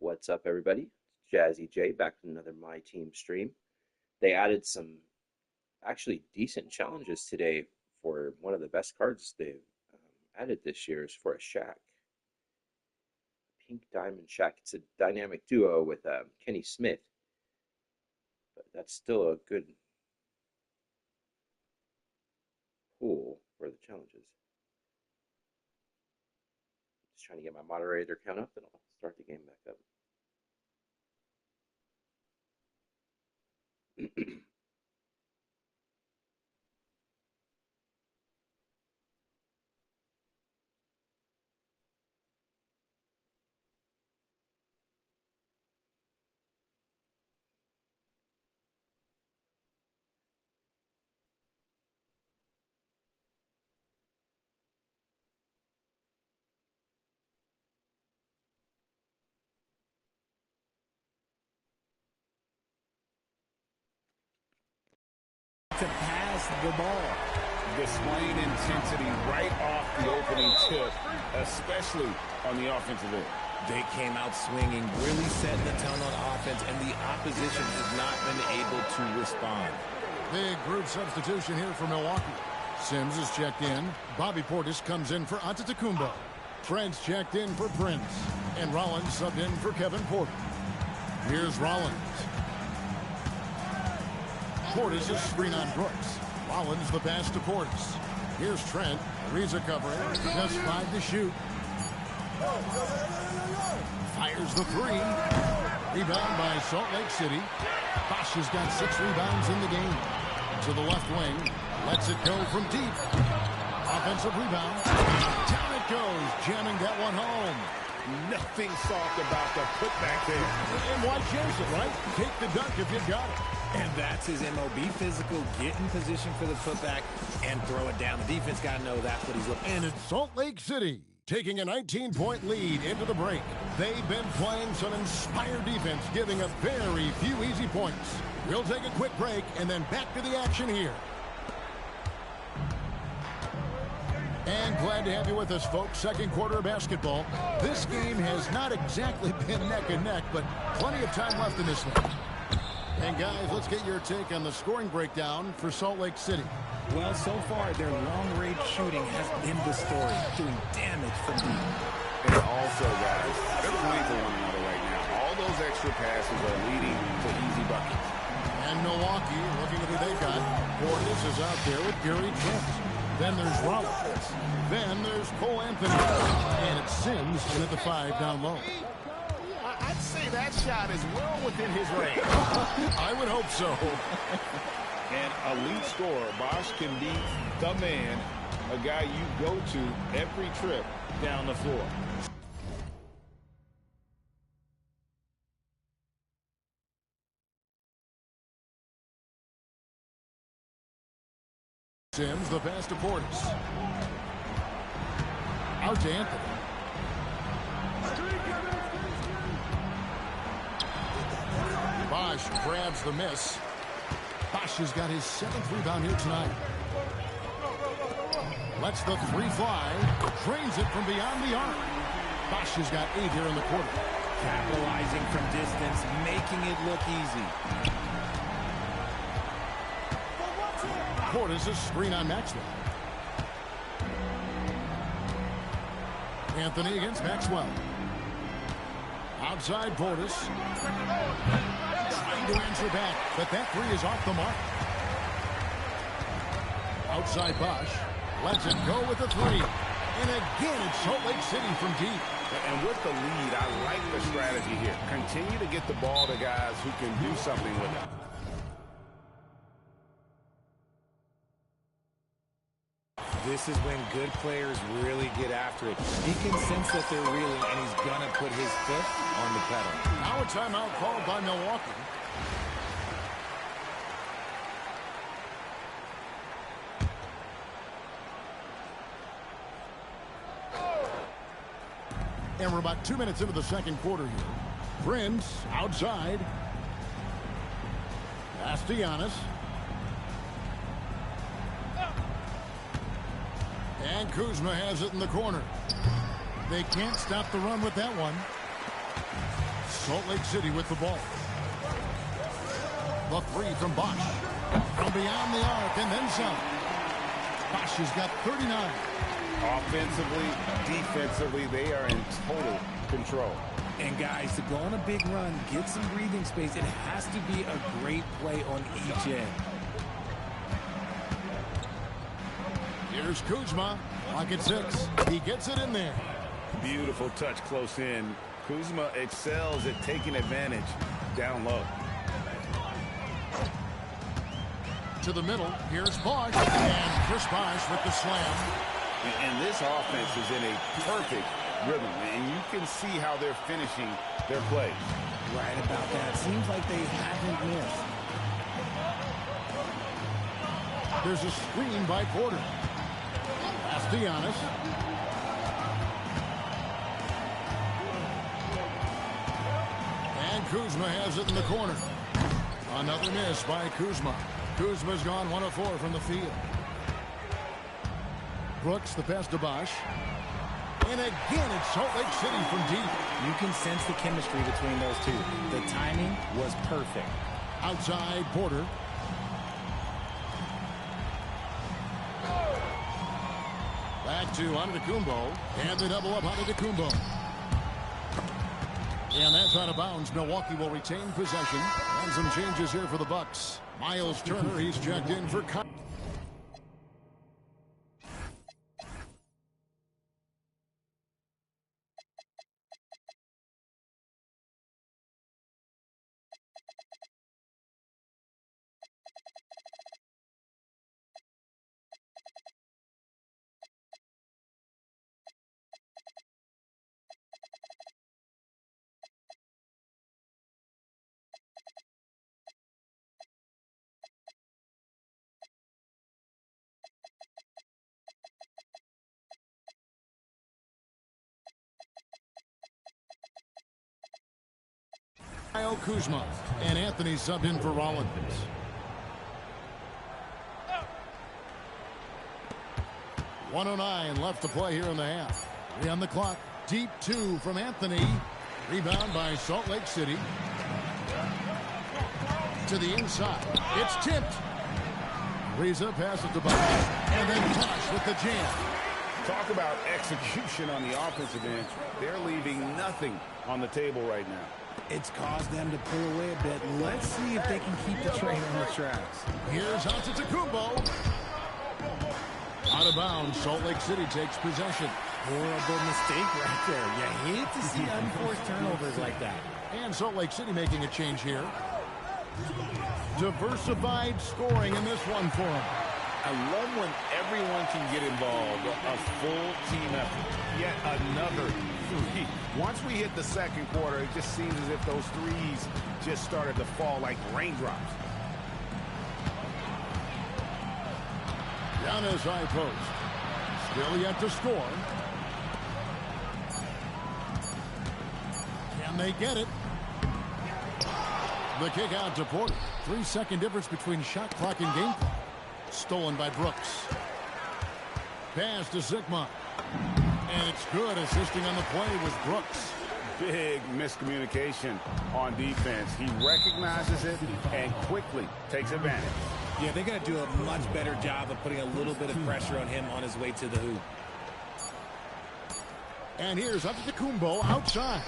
What's up, everybody? It's JAZZY-J back with another My Team stream. They added some actually decent challenges today for one of the best cards they've added this year is for a Shaq. Pink Diamond Shaq. It's a dynamic duo with Kenny Smith, but that's still a good pool for the challenges. Just trying to get my moderator count up, and I'll start the game back up. To pass the ball. Displaying intensity right off the opening tip, especially on the offensive end. They came out swinging, really setting the tone on offense, and the opposition has not been able to respond. Big group substitution here for Milwaukee. Sims is checked in. Bobby Portis comes in for Antetokounmpo. Trent's checked in for Prince. And Rollins subbed in for Kevin Porter. Here's Rollins. Portis is screen on Brooks. Rollins the pass to Portis. Here's Trent. Ariza covering. Just 5 to shoot. Fires the 3. Rebound by Salt Lake City. Bosch has got 6 rebounds in the game. To the left wing. Lets it go from deep. Offensive rebound. Down it goes. Jamming that one home. Nothing soft about the putback there. And why chase it, right? Take the dunk if you've got it. And that's his MO. Be physical, get in position for the putback, and throw it down. The defense got to know that's what he's looking for. And it's Salt Lake City taking a 19-point lead into the break. They've been playing some inspired defense, giving up very few easy points. We'll take a quick break and then back to the action here. And glad to have you with us, folks. Second quarter of basketball. This game has not exactly been neck and neck, but plenty of time left in this one. And guys, let's get your take on the scoring breakdown for Salt Lake City. Well, so far, their long-range shooting has been the story, doing damage from deep. And also, guys, they're playing for one another right now. All those extra passes are leading to easy buckets. And Milwaukee, looking at who they got. Portis is out there with Gary Trent. Then there's Rollins. Then there's Cole Anthony. And it's Sims in at the 5 down low. I'd say that shot is well within his range. I would hope so. An elite scorer, Bosch can be the man, a guy you go to every trip down the floor. Sims, the pass to Portis. Out to Anthony. Bosch grabs the miss. Bosch has got his 7th rebound here tonight. Lets the 3 fly. Drains it from beyond the arc. Bosch has got 8 here in the quarter. Capitalizing from distance, making it look easy. Portis is screen on Maxwell. Anthony against Maxwell. Outside Portis. Trying to answer back, but that 3 is off the mark. Outside Bosch. Lets it go with the 3. And again, it's Salt Lake City from deep. And with the lead, I like the strategy here. Continue to get the ball to guys who can do something with it. This is when good players really get after it. He can sense that they're reeling, and he's going to put his foot on the pedal. Now a timeout called by Milwaukee. And we're about 2 minutes into the second quarter here. Prince outside. Pass to Giannis. And Kuzma has it in the corner. They can't stop the run with that one. Salt Lake City with the ball. The three from Bosch. From beyond the arc and then some. Bosch has got 39. Offensively, defensively, they are in total control. And guys, to go on a big run, get some breathing space, it has to be a great play on each end. Here's Kuzma. Clock at 6. He gets it in there. Beautiful touch close in. Kuzma excels at taking advantage down low. To the middle. Here's Bosch. And Chris Bosch with the slam. And this offense is in a perfect rhythm, and you can see how they're finishing their plays. Right about that. Seems like they haven't missed. There's a screen by Porter. Pass to Giannis. And Kuzma has it in the corner. Another miss by Kuzma. Kuzma's gone 1 of 4 from the field. Brooks, the pass to Bosch. And again, it's Salt Lake City from deep. You can sense the chemistry between those two. The timing was perfect. Outside, Porter. Back to Antetokounmpo. And the double up Antetokounmpo. And that's out of bounds. Milwaukee will retain possession. And some changes here for the Bucks. Miles Turner, he's checked in for Kyle Kuzma. And Anthony subbed in for Rollins. .109 left to play here in the half. 3 on the clock. Deep 2 from Anthony. Rebound by Salt Lake City. To the inside. It's tipped. Reza passes to Bosch. And then Tosh with the jam. Talk about execution on the offensive end. They're leaving nothing on the table right now. It's caused them to pull away a bit. Let's see if they can keep the train on the tracks. Here's Antetokounmpo. Out of bounds. Salt Lake City takes possession. Horrible mistake right there. You hate to see unforced turnovers like that. And Salt Lake City making a change here. Diversified scoring in this one for them. I love when everyone can get involved. A full team effort. Yet another three. Once we hit the second quarter, it just seems as if those threes just started to fall like raindrops. Giannis high post. Still yet to score. Can they get it? The kick out to Porter. 3-second difference between shot clock and game clock. Stolen by Brooks. Pass to Sigma. And it's good. Assisting on the play was Brooks. Big miscommunication on defense. He recognizes it and quickly takes advantage. Yeah, they're going to do a much better job of putting a little bit of pressure on him on his way to the hoop. And here's Antetokounmpo outside.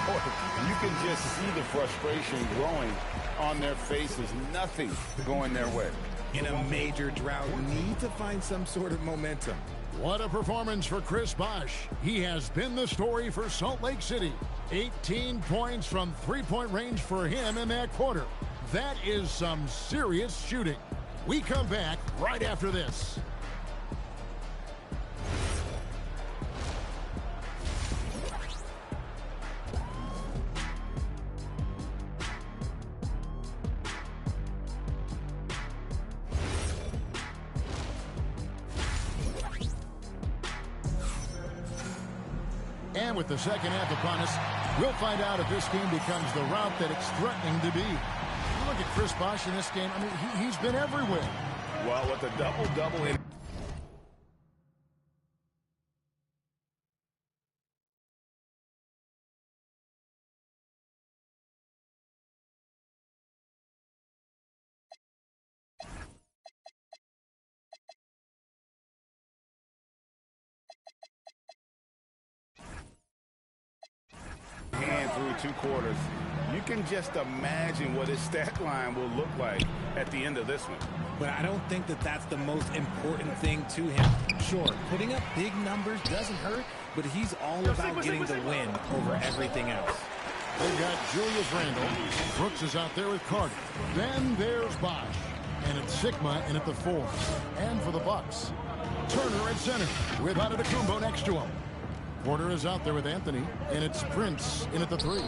You can just see the frustration growing on their faces. Nothing going their way. In a major drought, need to find some sort of momentum. What a performance for Chris Bosch. He has been the story for Salt Lake City. 18 points from three-point range for him in that quarter. That is some serious shooting. We come back right after this. And with the second half upon us, we'll find out if this game becomes the route that it's threatening to be. You look at Chris Bosch in this game, I mean, he's been everywhere. Well, with the double-double in through 2 quarters. You can just imagine what his stat line will look like at the end of this one. But I don't think that that's the most important thing to him. Sure, putting up big numbers doesn't hurt, but he's all about getting the win over everything else. They've got Julius Randle. Brooks is out there with Carter. Then there's Bosch. And it's Sigma in at the 4. And for the Bucks, Turner at center with Antetokounmpo next to him. Porter is out there with Anthony. And it's Prince in at the 3.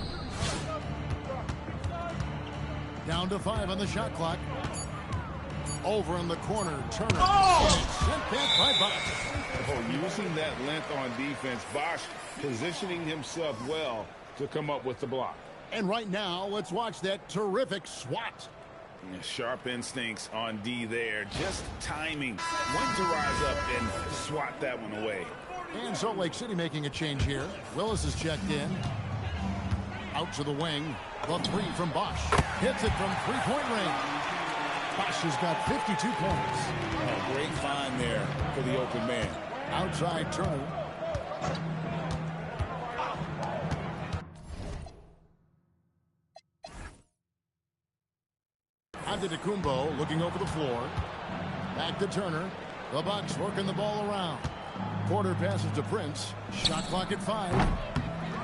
Down to 5 on the shot clock. Over in the corner, Turner. Oh! And it's sent back by Bosch. Oh, using that length on defense, Bosch positioning himself well to come up with the block. And right now, let's watch that terrific swat. Sharp instincts on D there. Just timing when to rise up and swat that one away. And Salt Lake City making a change here. Willis is checked in. Out to the wing. The 3 from Bosch. Hits it from three-point range. Bosch has got 52 points. Oh, great find there for the open man. Outside Turner. Antetokounmpo looking over the floor. Back to Turner. The Bucks working the ball around. Porter passes to Prince. Shot clock at 5.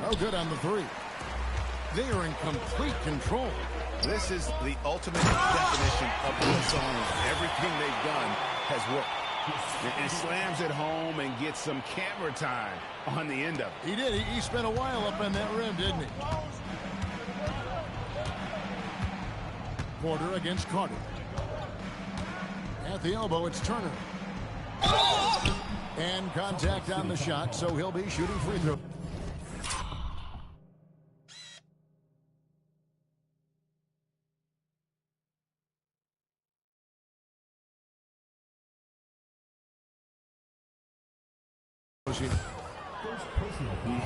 No good on the 3. They are in complete control. This is the ultimate definition of the zone. Everything they've done has worked. And slams it home and gets some camera time on the end of it. He did. He spent a while up in that rim, didn't he? Porter against Carter. At the elbow, it's Turner. And contact on the shot, so he'll be shooting free throw.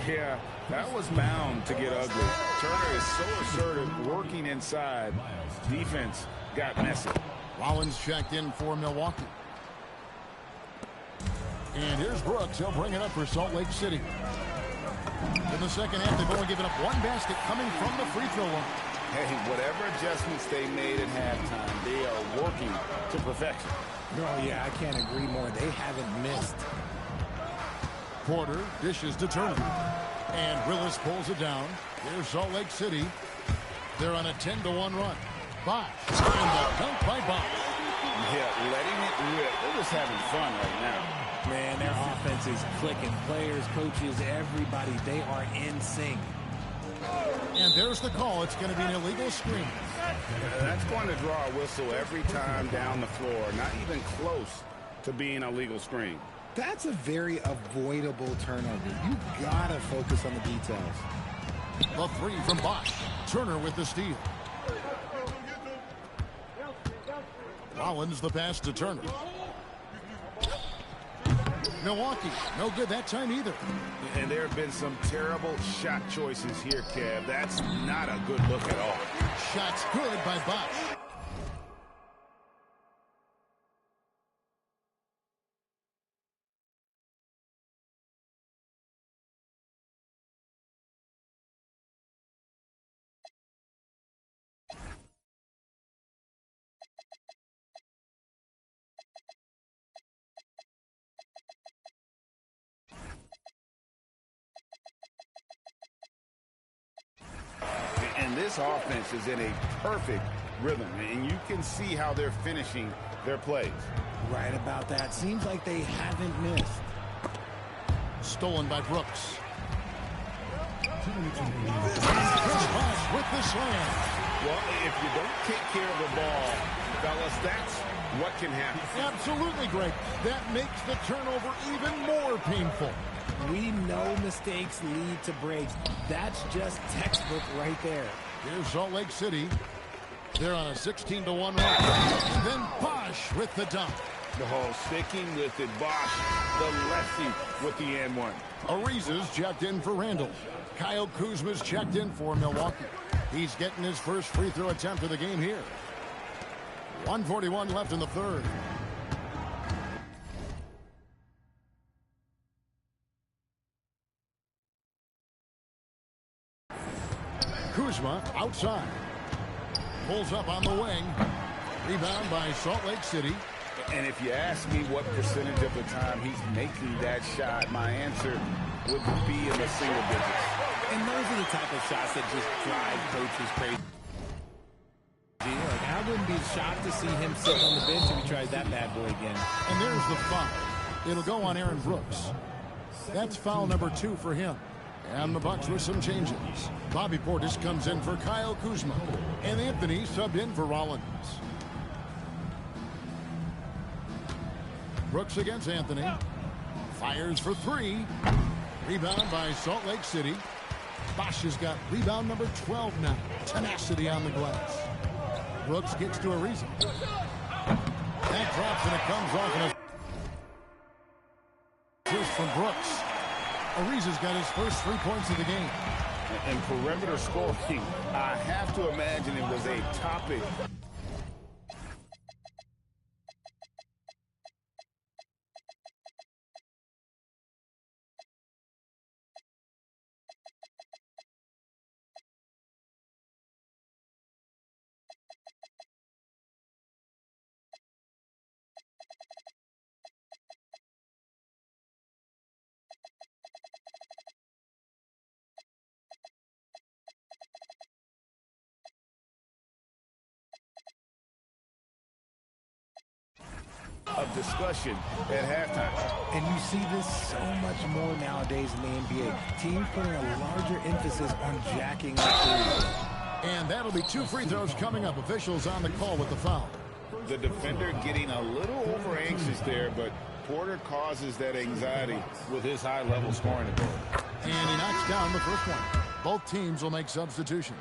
Yeah, that was bound to get ugly. Turner is so assertive, working inside. Defense got messy. Rollins checked in for Milwaukee. And here's Brooks. He'll bring it up for Salt Lake City. In the second half, they've only given up 1 basket coming from the free throw line. Hey, whatever adjustments they made at halftime, they are working to perfection. Oh, yeah, I can't agree more. They haven't missed. Porter dishes to Turner. And Willis pulls it down. Here's Salt Lake City. They're on a 10-1 run. Bosch. And the dunk by Bosch. Yeah, letting it rip. They're just having fun right now. Man, their offense is clicking. Players, coaches, everybody, they are in sync. And there's the call. It's going to be an illegal screen. That's going to draw a whistle every time down the floor. Not even close to being a legal screen. That's a very avoidable turnover. You gotta focus on the details. The 3 from Bosch. Turner with the steal. Rollins the pass to Turner. Milwaukee, no good that time either. And there have been some terrible shot choices here, Kev. That's not a good look at all. Shots good by Bosch. And this offense is in a perfect rhythm, and you can see how they're finishing their plays. Right about that. Seems like they haven't missed. Stolen by Brooks. Chris Bosh with the slam. Well, if you don't take care of the ball, fellas, that's what can happen. Absolutely, Greg. That makes the turnover even more painful. We know mistakes lead to breaks. That's just textbook right there. Here's Salt Lake City. They're on a 16-1 run. And then Bosch with the dunk. Oh, sticking with it, Bosch, the lefty with the and one. Ariza's checked in for Randall. Kyle Kuzma's checked in for Milwaukee. He's getting his first free throw attempt of the game here. 1:41 left in the third. Kuzma outside. Pulls up on the wing. Rebound by Salt Lake City. And if you ask me what percentage of the time he's making that shot, my answer would be in the single digits. And those are the type of shots that just drive coaches crazy. Like, I wouldn't be shocked to see him sitting on the bench if he tries that bad boy again. And there's the foul. It'll go on Aaron Brooks. That's foul number 2 for him. And the Bucks with some changes. Bobby Portis comes in for Kyle Kuzma. And Anthony subbed in for Rollins. Brooks against Anthony. Fires for 3. Rebound by Salt Lake City. Bosch has got rebound number 12 now. Tenacity on the glass. Brooks gets to Ariza. That drops and it comes off in a assist from Brooks. Ariza's got his first 3 points of the game. And perimeter scoring, I have to imagine it was a topic. Of discussion at halftime. And you see this so much more nowadays in the NBA. Teams putting a larger emphasis on jacking up threes. And that'll be 2 free throws coming up. Officials on the call with the foul. The defender getting a little over anxious there, but Porter causes that anxiety with his high-level scoring ability. And he knocks down the first one. Both teams will make substitutions.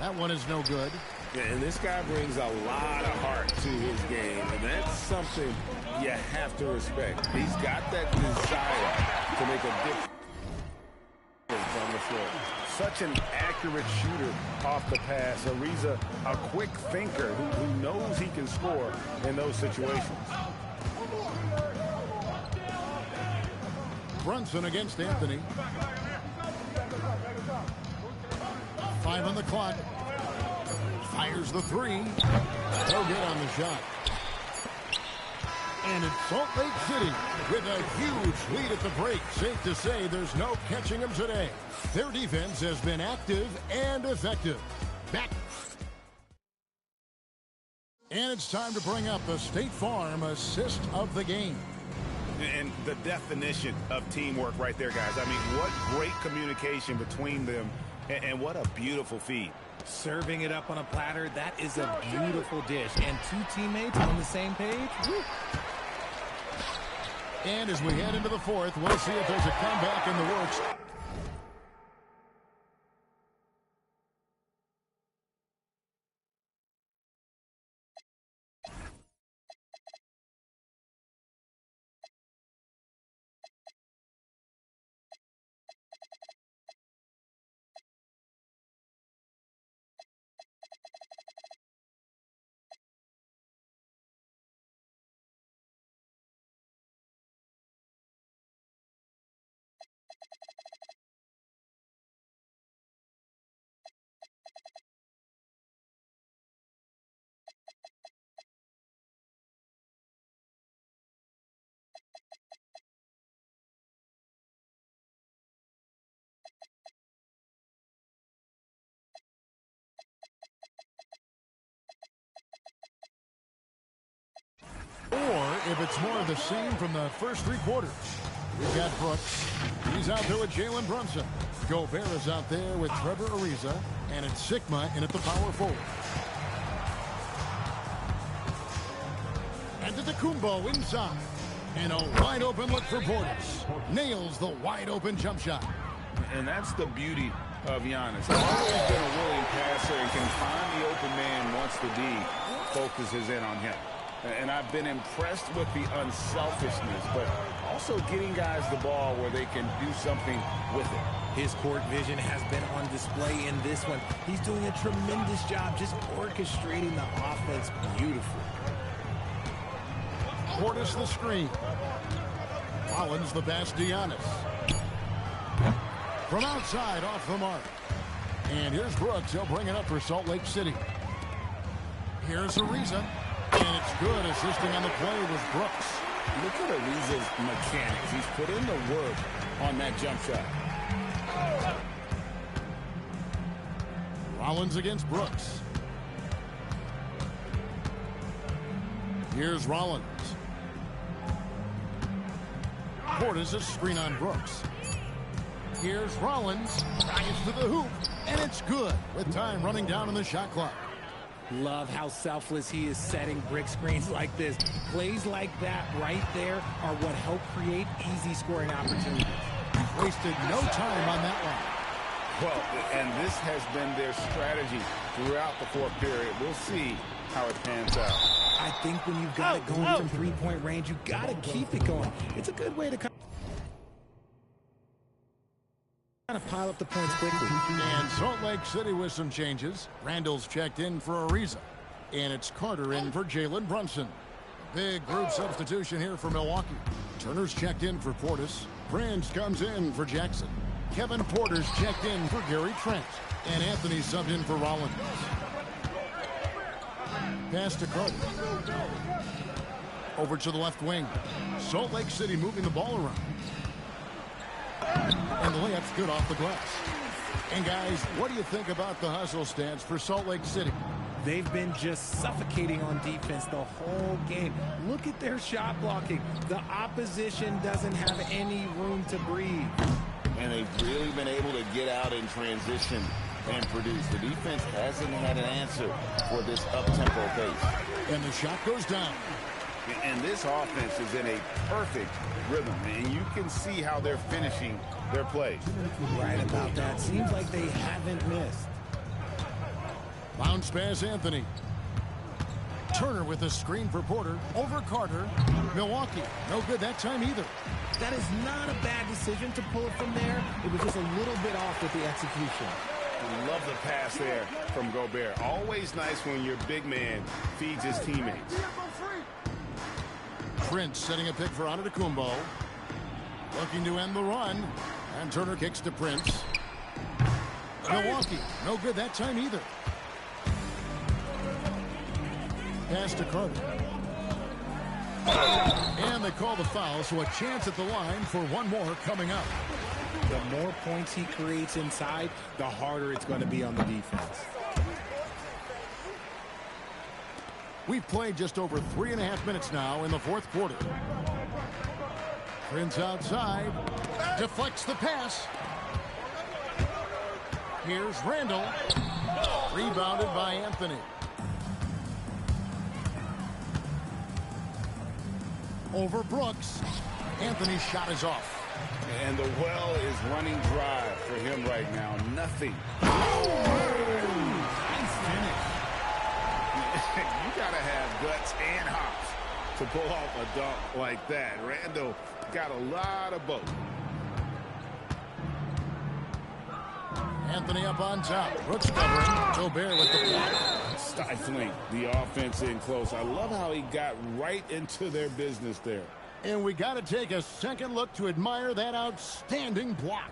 That one is no good. Yeah, and this guy brings a lot of heart to his game, and that's something you have to respect. He's got that desire to make a difference on the floor. Such an accurate shooter off the pass. Ariza, a quick thinker who knows he can score in those situations. Brunson against Anthony. 5 on the clock. Fires the 3. No good on the shot. And it's Salt Lake City with a huge lead at the break. Safe to say there's no catching them today. Their defense has been active and effective. Back. And it's time to bring up the State Farm assist of the game. And the definition of teamwork right there, guys. I mean, what great communication between them, and what a beautiful feed. Serving it up on a platter, that is a beautiful dish. And 2 teammates on the same page. Woo. And as we head into the 4th, we'll see if there's a comeback in the works. Or if it's more of the same from the first 3 quarters. We've got Brooks. He's out there with Jalen Brunson. Gobert is out there with Trevor Ariza. And it's Sigma in at the power forward. And Antetokounmpo inside. And a wide open look for Portis. Nails the wide open jump shot. And that's the beauty of Giannis. Always been a willing passer and can find the open man once the D focuses in on him. And I've been impressed with the unselfishness, but also getting guys the ball where they can do something with it. His court vision has been on display in this one. He's doing a tremendous job just orchestrating the offense beautifully. Portis the screen. Rollins the pass to Giannis. From outside, off the mark. And here's Brooks. He'll bring it up for Salt Lake City. Here's Ariza. And it's good. Assisting on the play was Brooks. Look at Ariza's mechanics. He's put in the work on that jump shot. Rollins against Brooks. Here's Rollins. Portis a screen on Brooks. Here's Rollins. Gets to the hoop. And it's good with time running down in the shot clock. Love how selfless he is setting brick screens like this. Plays like that right there are what help create easy scoring opportunities. Wasted no time on that one. Well, and this has been their strategy throughout the fourth period. We'll see how it pans out. I think when you've got it going from three-point range, you've got to keep it going. It's a good way to kind of pile up the points quickly. And Salt Lake City with some changes. Randall's checked in for Ariza. And it's Carter in for Jalen Brunson. Big group substitution here for Milwaukee. Turner's checked in for Portis. Prince comes in for Jackson. Kevin Porter's checked in for Gary Trent. And Anthony subbed in for Rollins. Pass to Carter. Over to the left wing. Salt Lake City moving the ball around. And the layup's good off the glass. And guys, what do you think about the hustle stance for Salt Lake City? They've been just suffocating on defense the whole game. Look at their shot blocking. The opposition doesn't have any room to breathe. And they've really been able to get out in transition and produce. The defense hasn't had an answer for this up-tempo pace. And the shot goes down. And this offense is in a perfect rhythm, and you can see how they're finishing their plays. Right about that. Seems like they haven't missed. Bounce pass, Anthony. Turner with a screen for Porter. Over Carter. Milwaukee. No good that time either. That is not a bad decision to pull it from there. It was just a little bit off with the execution. Love the pass there from Gobert. Always nice when your big man feeds his teammates. Prince setting a pick for Antetokounmpo. Looking to end the run. And Turner kicks to Prince. Milwaukee. No good that time either. Pass to Carter. And they call the foul, so a chance at the line for one more coming up. The more points he creates inside, the harder it's going to be on the defense. We've played just over 3.5 minutes now in the fourth quarter. Prince outside. Deflects the pass. Here's Randall. Rebounded by Anthony. Over Brooks. Anthony's shot is off. And the well is running dry for him right now. Nothing. Nice finish. You got to have guts and hops to pull off a dunk like that. Randall got a lot of both. Anthony up on top. Brooks covering. Gobert with the block. Stifling the offense in close. I love how he got right into their business there. And we got to take a second look to admire that outstanding block.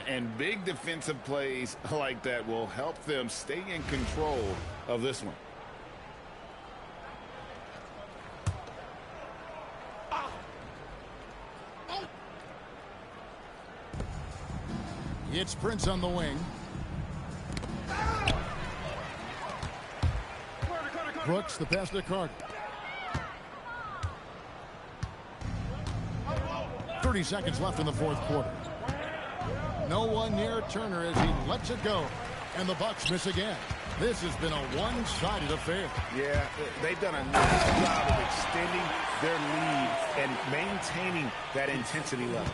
And big defensive plays like that will help them stay in control of this one. It's Prince on the wing. Brooks, the pass to Carter. 30 seconds left in the fourth quarter. No one near Turner as he lets it go. And the Bucks miss again. This has been a one-sided affair. Yeah, they've done a nice job of extending their lead and maintaining that intensity level.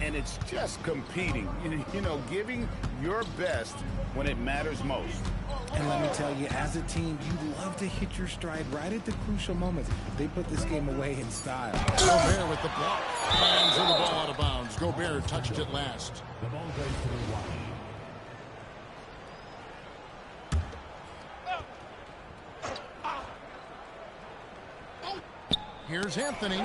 And it's just competing, you know, giving your best when it matters most. And let me tell you, as a team, you love to hit your stride right at the crucial moments. They put this game away in style. Gobert with the block. Hands the ball out of bounds. Gobert touched it last. The ball goes to Milwaukee. Here's Anthony.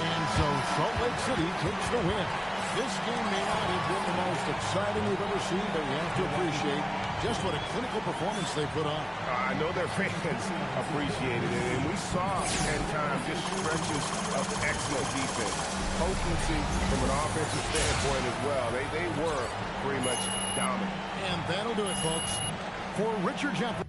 And so Salt Lake City takes the win. This game may not have been the most exciting we've ever seen, but you have to appreciate just what a clinical performance they put on. I know their fans appreciated it, and we saw at times just stretches of excellent defense. Potency from an offensive standpoint as well. They were pretty much dominant. And that'll do it, folks. For Richard Jeffrey.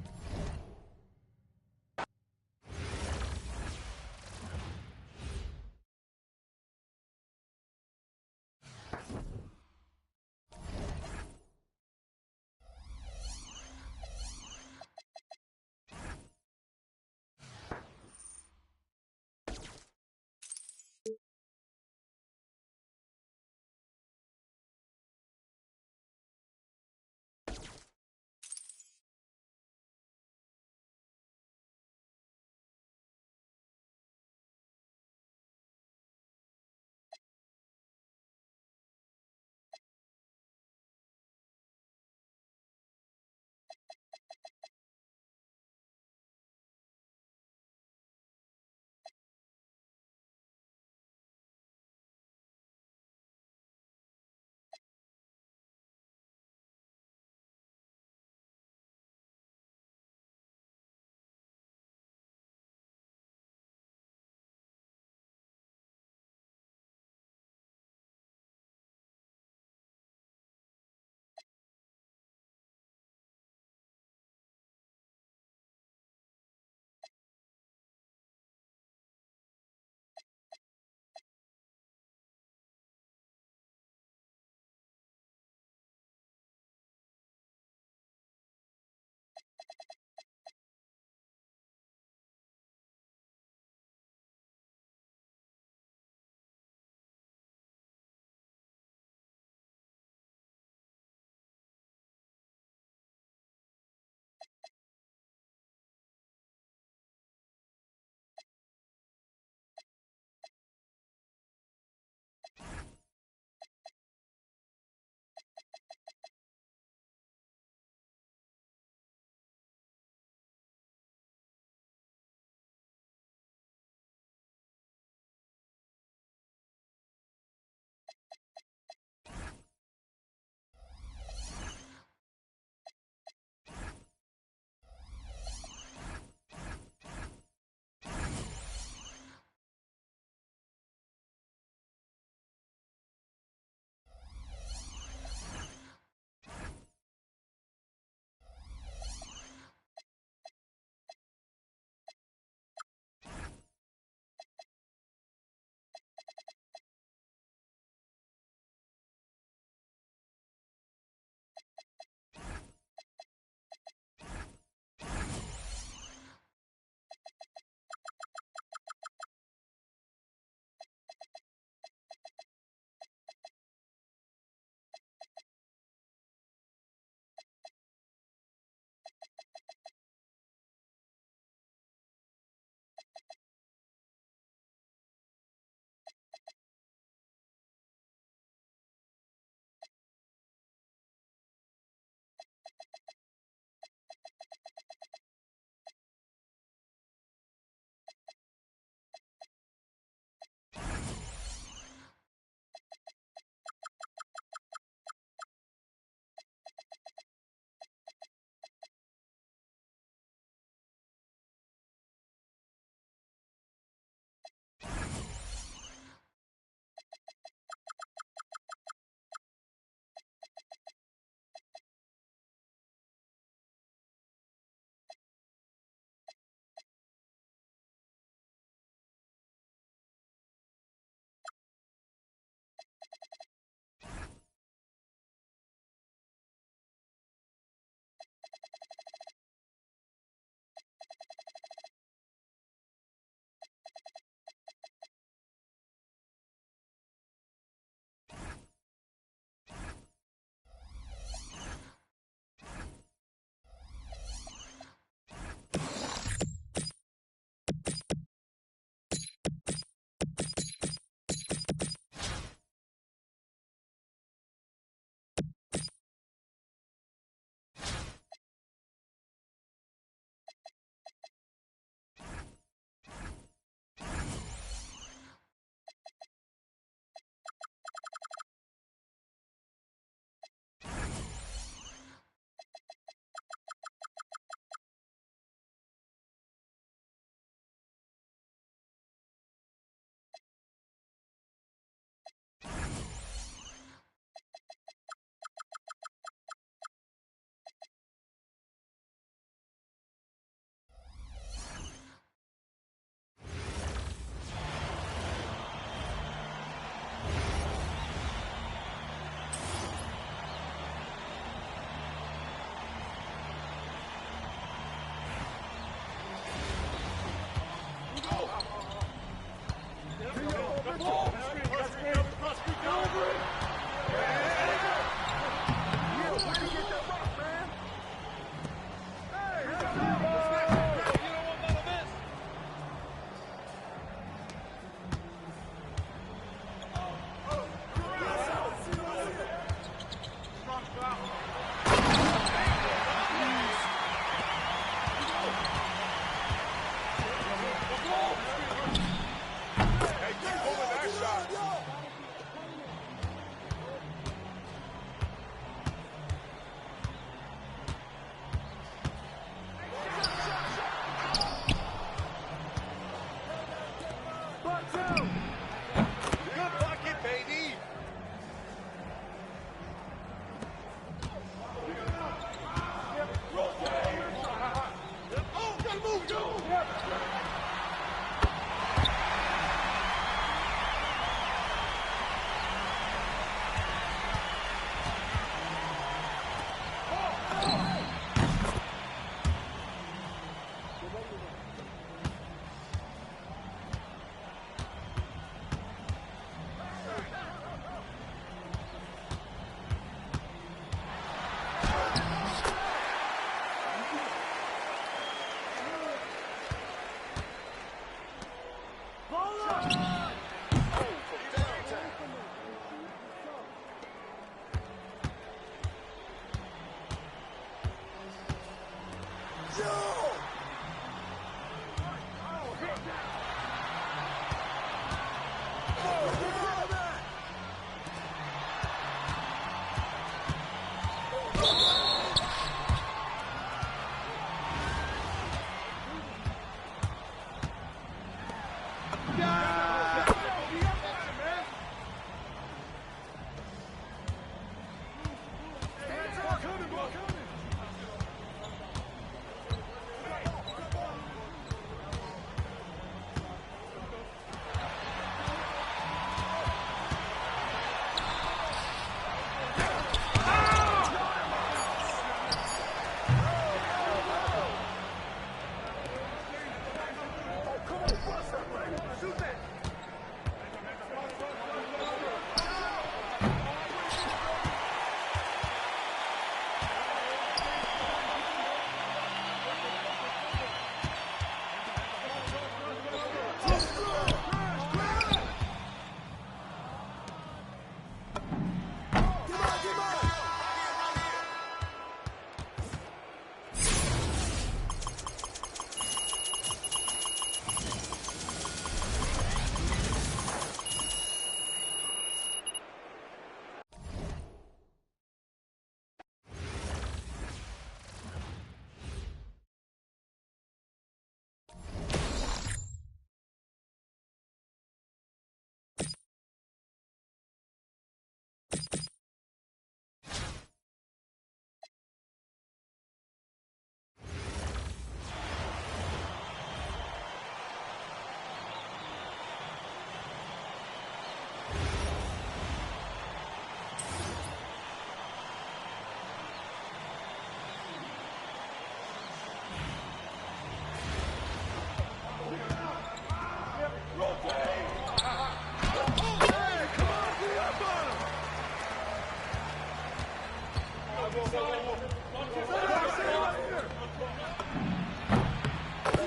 That's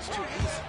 too easy.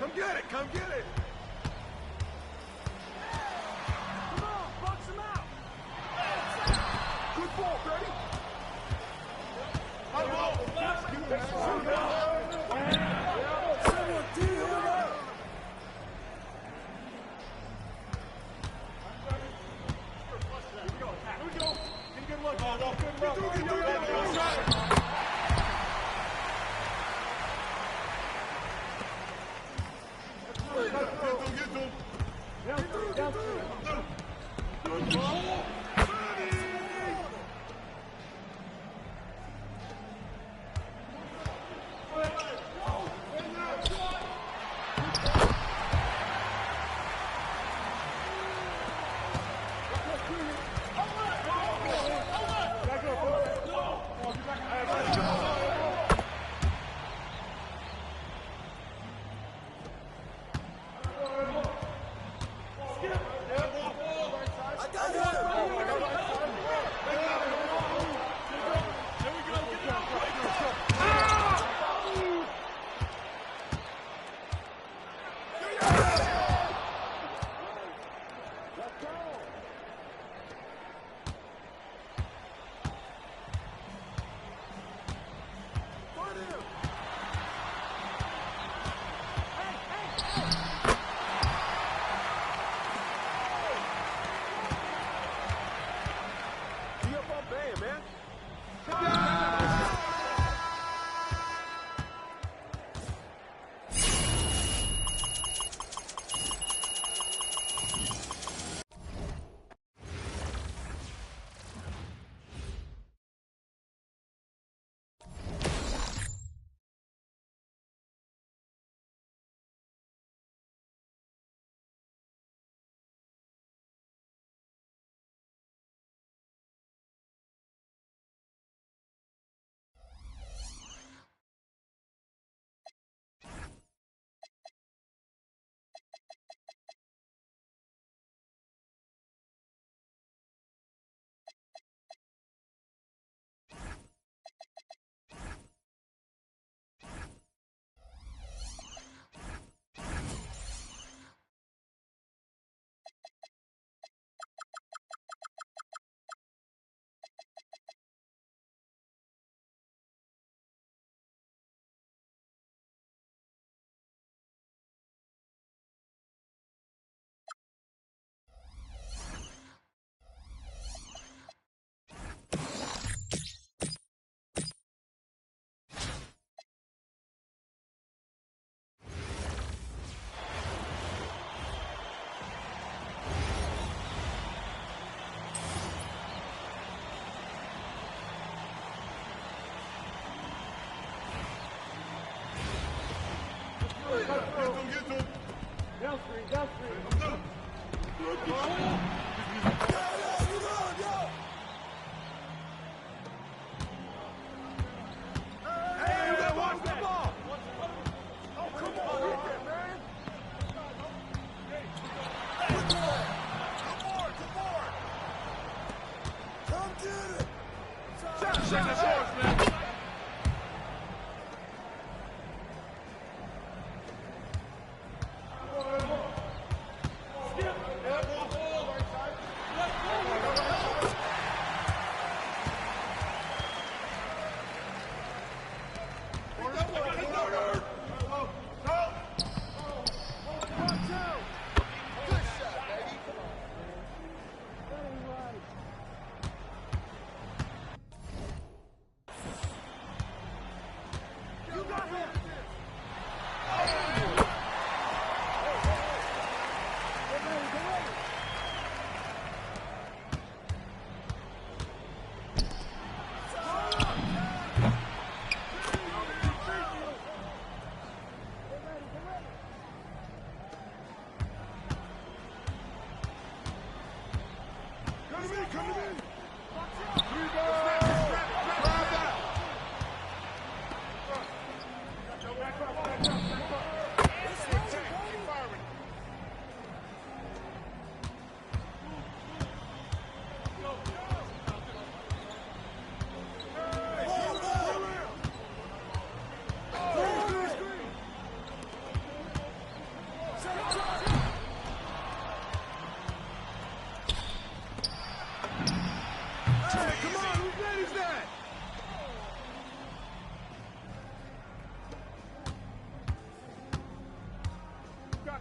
Come get it, come get it. Come on, box him out. Good ball, Brady. High ball.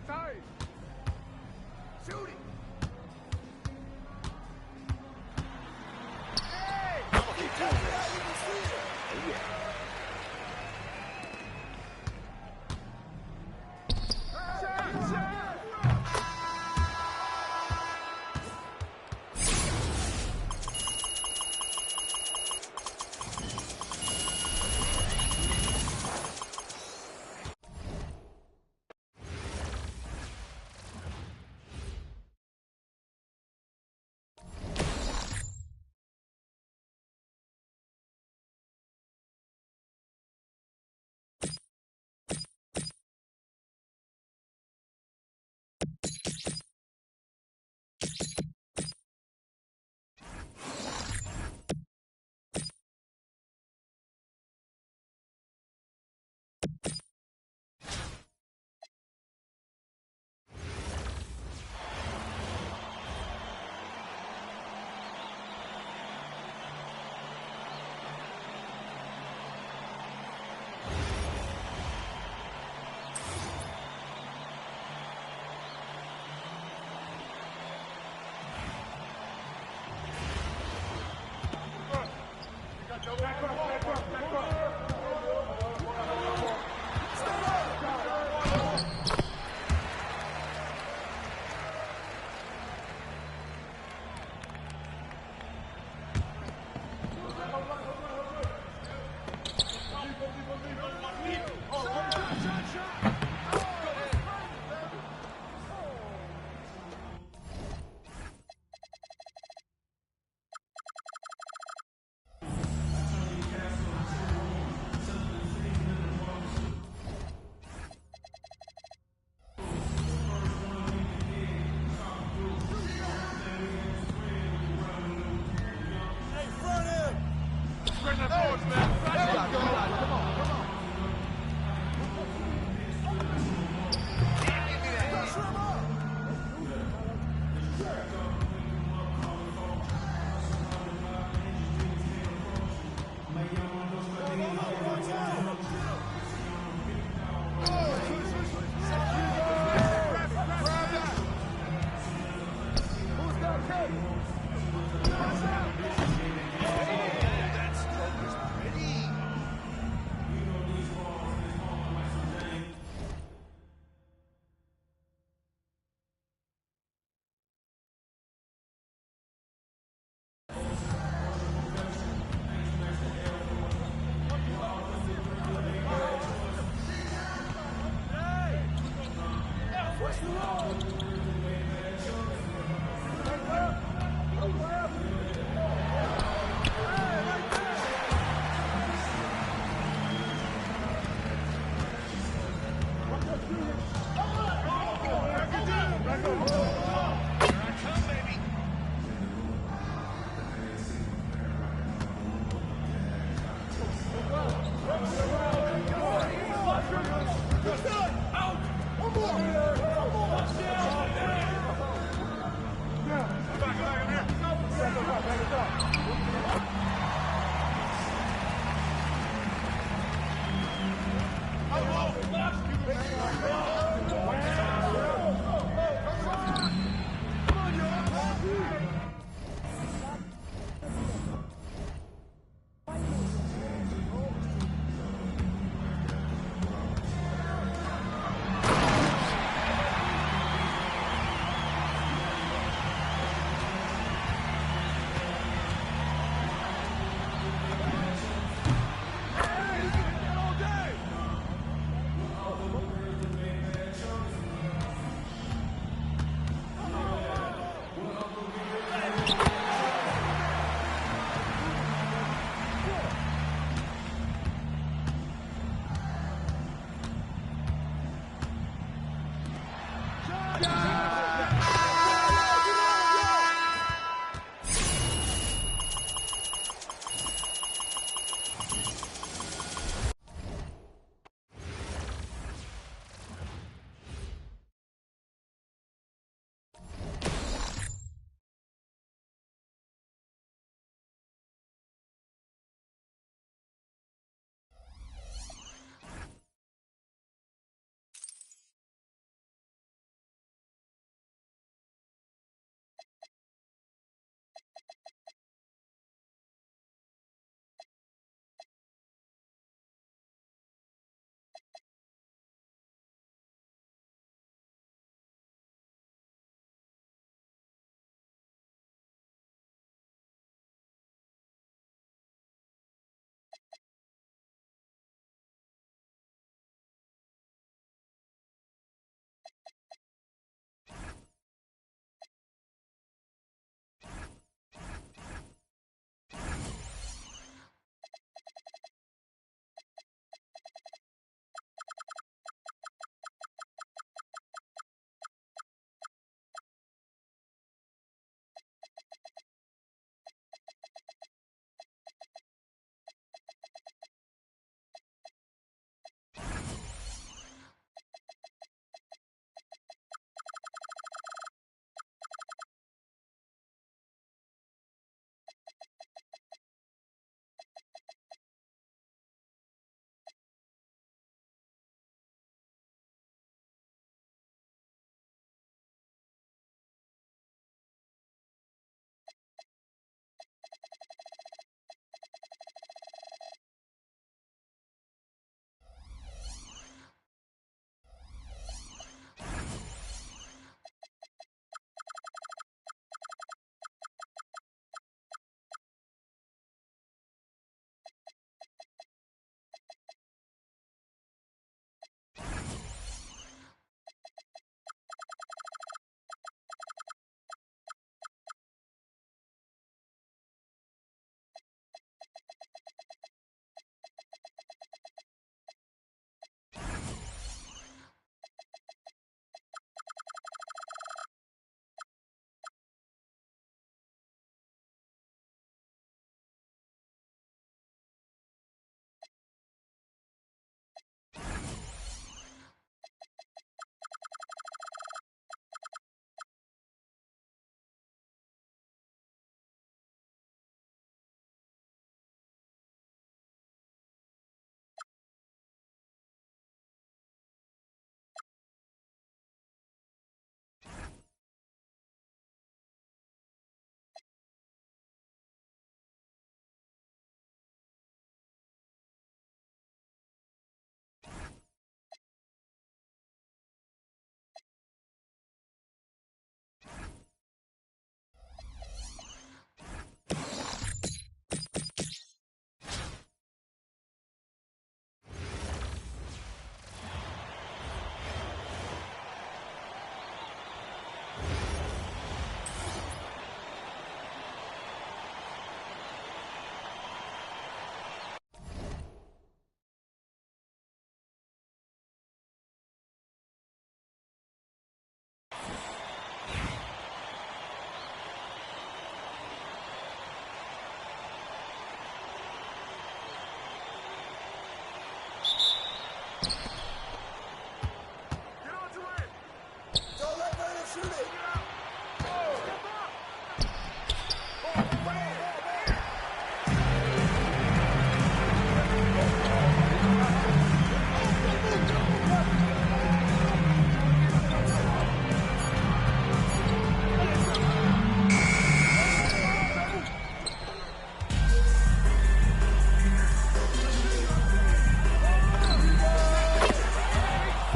Out! One more!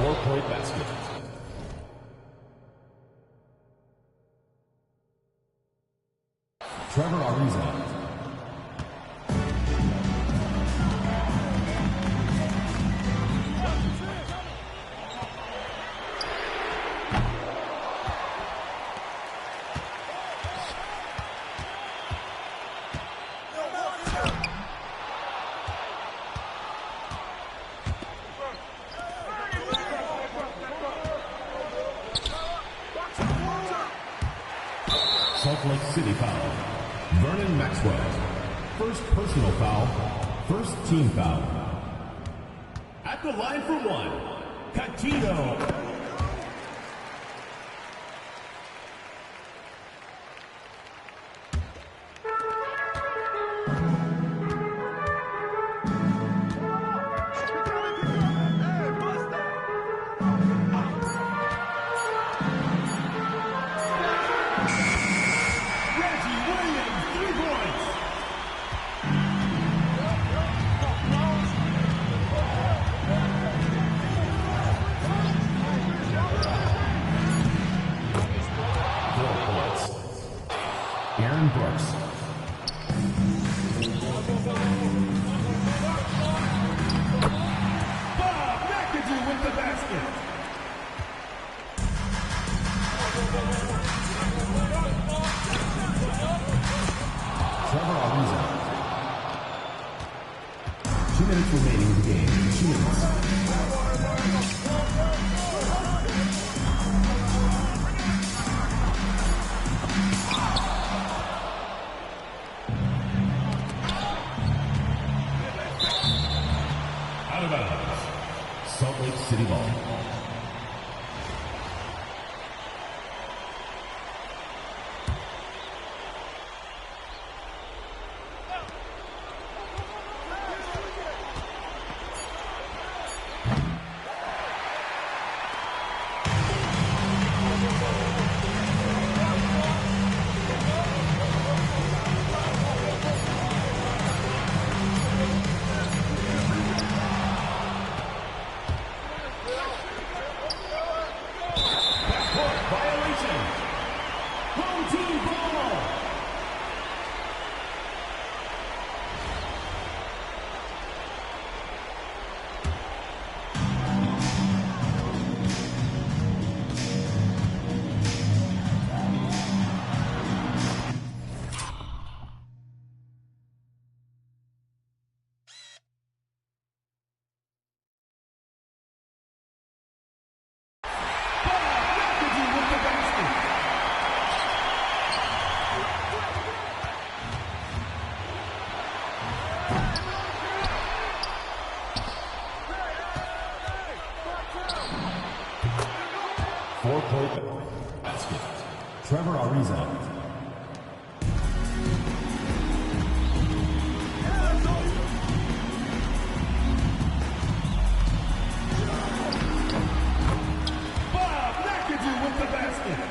Four-point basket. Trevor Ariza. Salt Lake City foul. Vernon Maxwell. First personal foul. First team foul. At the line for one, Catino. Aaron Brooks. Bob McAdoo with the basket. Trevor Ariza. 2 minutes remaining in the game. 2 minutes. Out of bounds. Salt Lake City ball. Violation. Home team ball. With the basket. 4-point basket. Trevor Ariza. Bob McAdoo with the basket.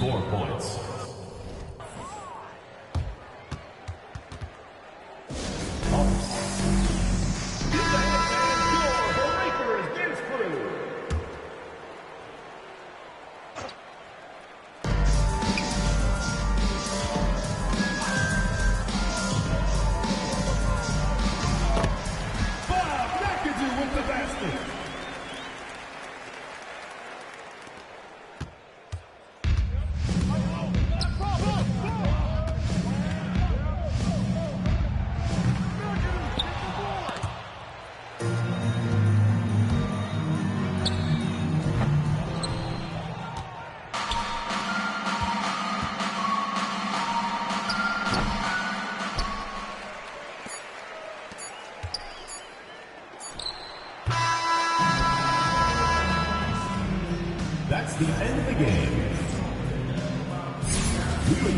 4 points.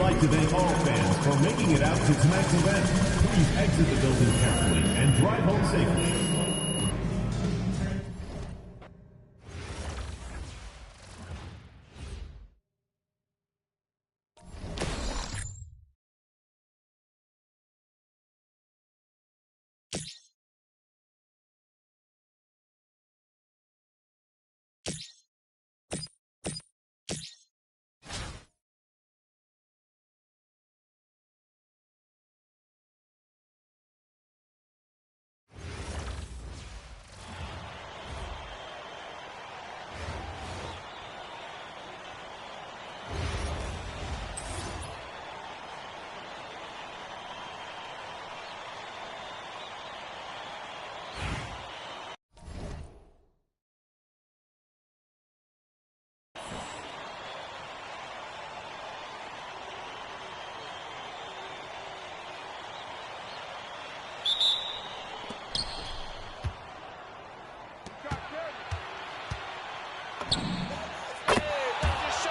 like to thank all fans for making it out to tonight's event. Please exit the building carefully and drive home safely.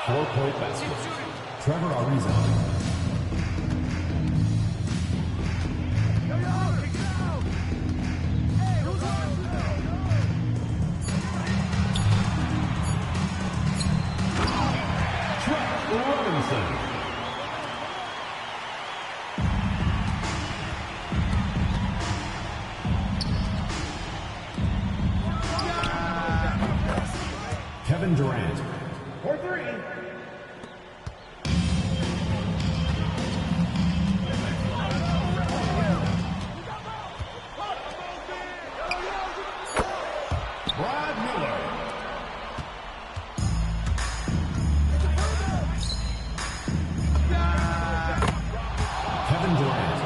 Four-point basket. Trevor Ariza. Kevin Durant. For three. Brad Miller. Kevin Durant.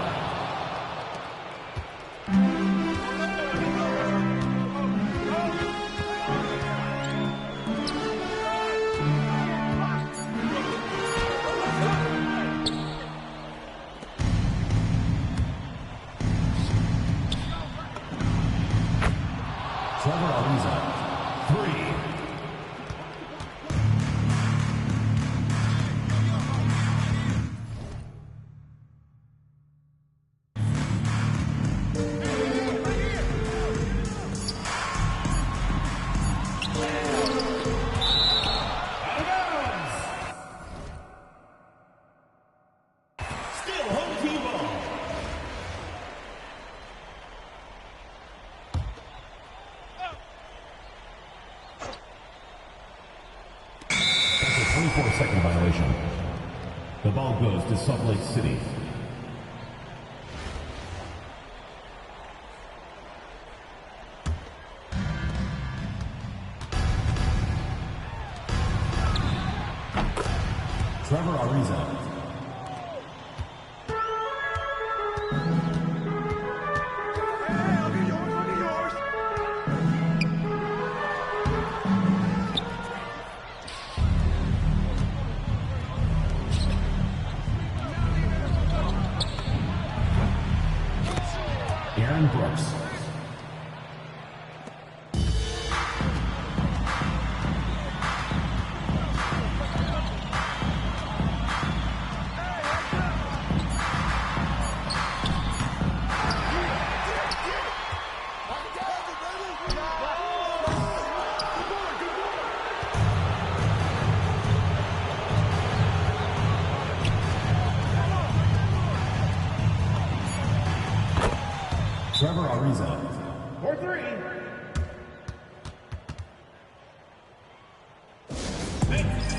Trevor Ariza, three. Still home team ball. That's a 24-second violation. The ball goes to Salt Lake City. Trevor Ariza. Aaron Brooks. Trevor Ariza. For three.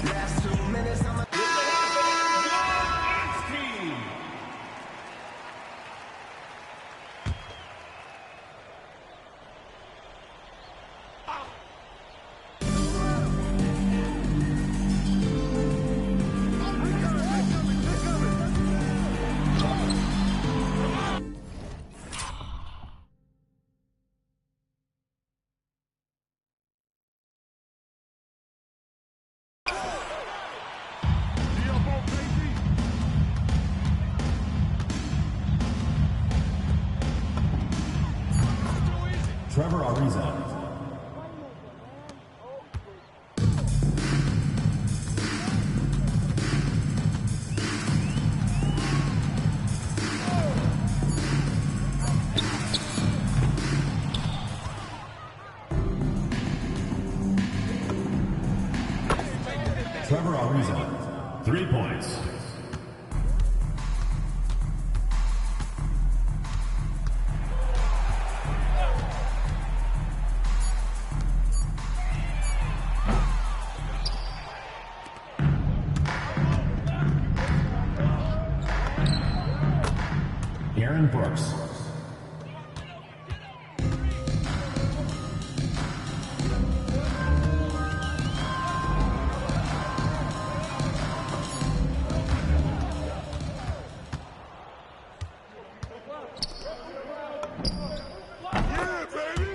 Last 2 minutes, I'm a Trevor Ariza. Aaron Brooks.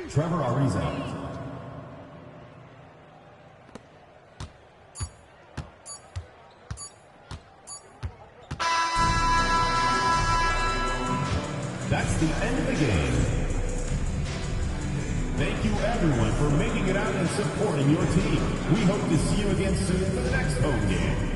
Trevor Ariza. That's the end of the game. Thank you everyone for making it out and supporting your team. We hope to see you again soon for the next home game.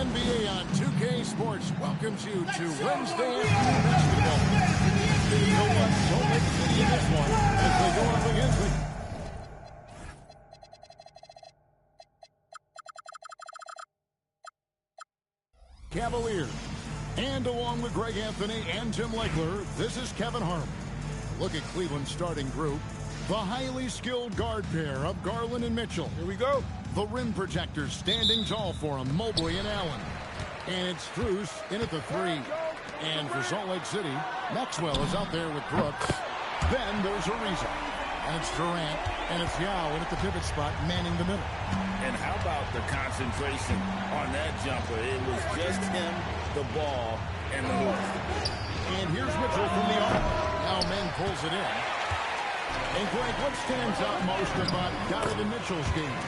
NBA on 2K Sports welcomes you to Wednesday afternoon basketball. No one Salt Lake City in this one as they go up against it. Cavaliers. And along with Greg Anthony and Tim Lakeler, this is Kevin Harmon. Look at Cleveland's starting group. The highly skilled guard pair of Garland and Mitchell. Here we go. The rim projectors standing tall for him, Mobley and Allen. And it's Strus in at the three. And for Salt Lake City, Maxwell is out there with Brooks. Then there's Ariza. And it's Durant. And it's Yao in at the pivot spot, manning the middle. And how about the concentration on that jumper? It was just him, the ball, and the hoop. And here's Mitchell from the arc. Now Meng pulls it in. And Greg, what stands out most about Donovan Mitchell's game?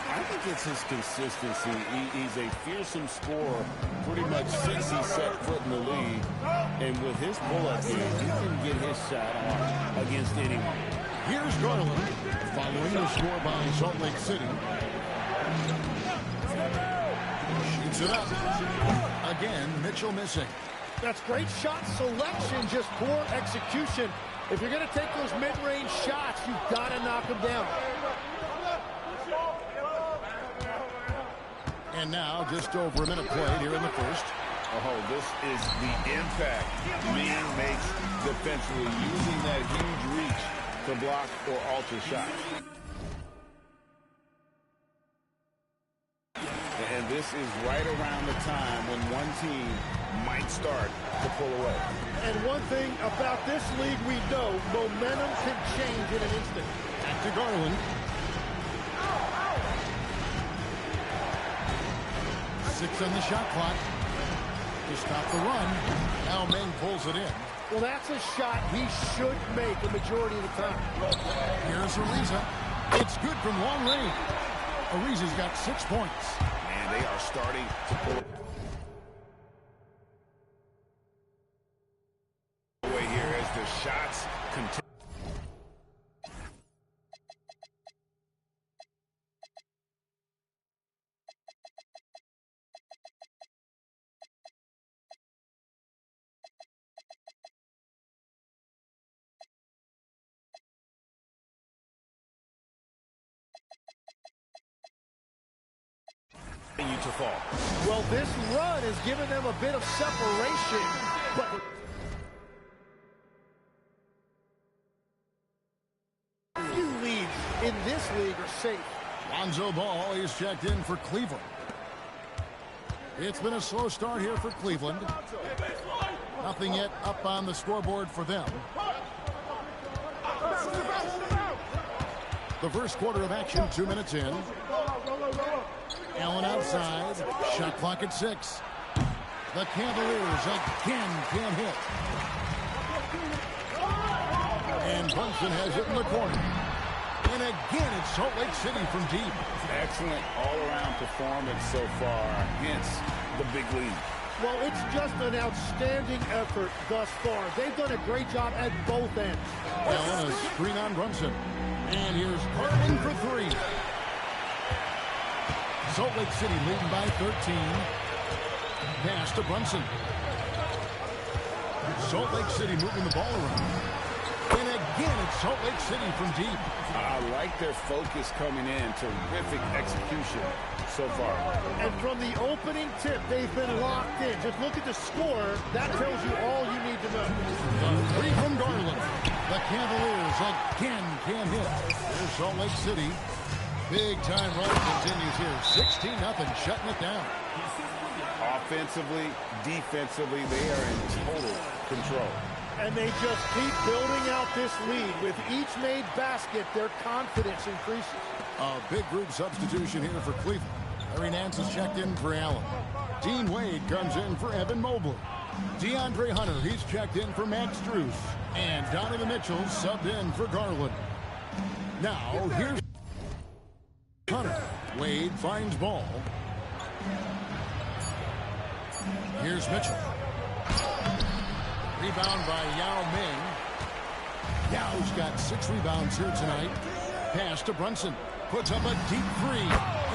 I think it's his consistency. He's a fearsome scorer pretty much since he set foot in the league. And with his pull-up game, he can get his shot off against anyone. Here's Garland, following the score by Salt Lake City. Shoots it up. Again, Mitchell missing. That's great shot selection, just poor execution. If you're going to take those mid-range shots, you've got to knock them down. And now, just over a minute played here in the first. Oh, this is the impact man makes defensively, using that huge reach to block or alter shots. And this is right around the time when one team might start to pull away. And one thing about this league we know, momentum can change in an instant. Back to Garland. 6 on the shot clock. To stop the run. Now Meng pulls it in. Well, that's a shot he should make the majority of the time. Here's Ariza. It's good from long range. Ariza's got 6 points. And they are starting to pull away here as the shots continue. To fall. Well, this run has given them a bit of separation, but few leads in this league are safe. Lonzo Ball is checked in for Cleveland. It's been a slow start here for Cleveland. Nothing yet up on the scoreboard for them. The first quarter of action, 2 minutes in. Allen outside. Shot clock at 6. The Cavaliers again can't hit. And Brunson has it in the corner. And again, it's Salt Lake City from deep. Excellent all-around performance so far, hence the big lead. Well, it's just an outstanding effort thus far. They've done a great job at both ends. Allen, a screen on Brunson. And here's Garland for 3. Salt Lake City leading by 13. Pass to Brunson. Salt Lake City moving the ball around. And again, it's Salt Lake City from deep. I like their focus coming in. Terrific execution so far. And from the opening tip, they've been locked in. Just look at the score. That tells you all you need to know. The 3 from Garland. The Cavaliers again can't hit. There's Salt Lake City. Big time run continues here. 16-0, shutting it down. Offensively, defensively, they are in total control. And they just keep building out this lead. With each made basket, their confidence increases. A big group substitution here for Cleveland. Larry Nance is checked in for Allen. Dean Wade comes in for Evan Mobley. DeAndre Hunter, he's checked in for Max Strus. And Donovan Mitchell subbed in for Garland. Now, here's Hunter. Wade finds ball. Here's Mitchell. Rebound by Yao Ming. Yao's got 6 rebounds here tonight. Pass to Brunson. Puts up a deep 3.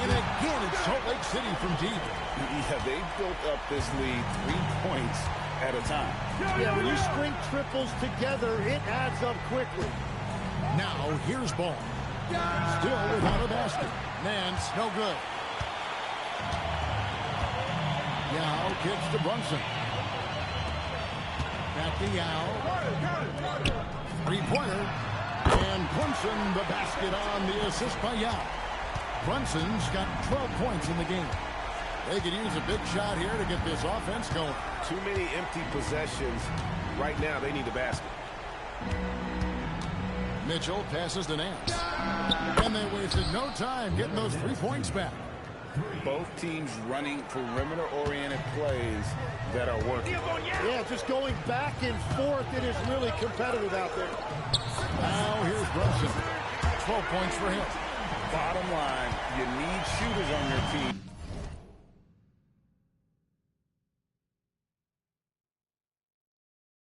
And again, it's Salt Lake City from deep. Yeah, they built up this lead 3 points at a time. Yeah, when you string triples together, it adds up quickly. Now, here's ball. Still without a basket. Nance, no good. Yao kicks to Brunson. Back to Yao. Three-pointer. And Brunson, the basket on the assist by Yao. Brunson's got 12 points in the game. They could use a big shot here to get this offense going. Too many empty possessions. Right now, they need a basket. Mitchell passes to Nance. And they wasted no time getting those 3 points back. Both teams running perimeter-oriented plays that are working. Yeah, just going back and forth. It is really competitive out there. Now here's Brunson. 12 points for him. Bottom line, you need shooters on your team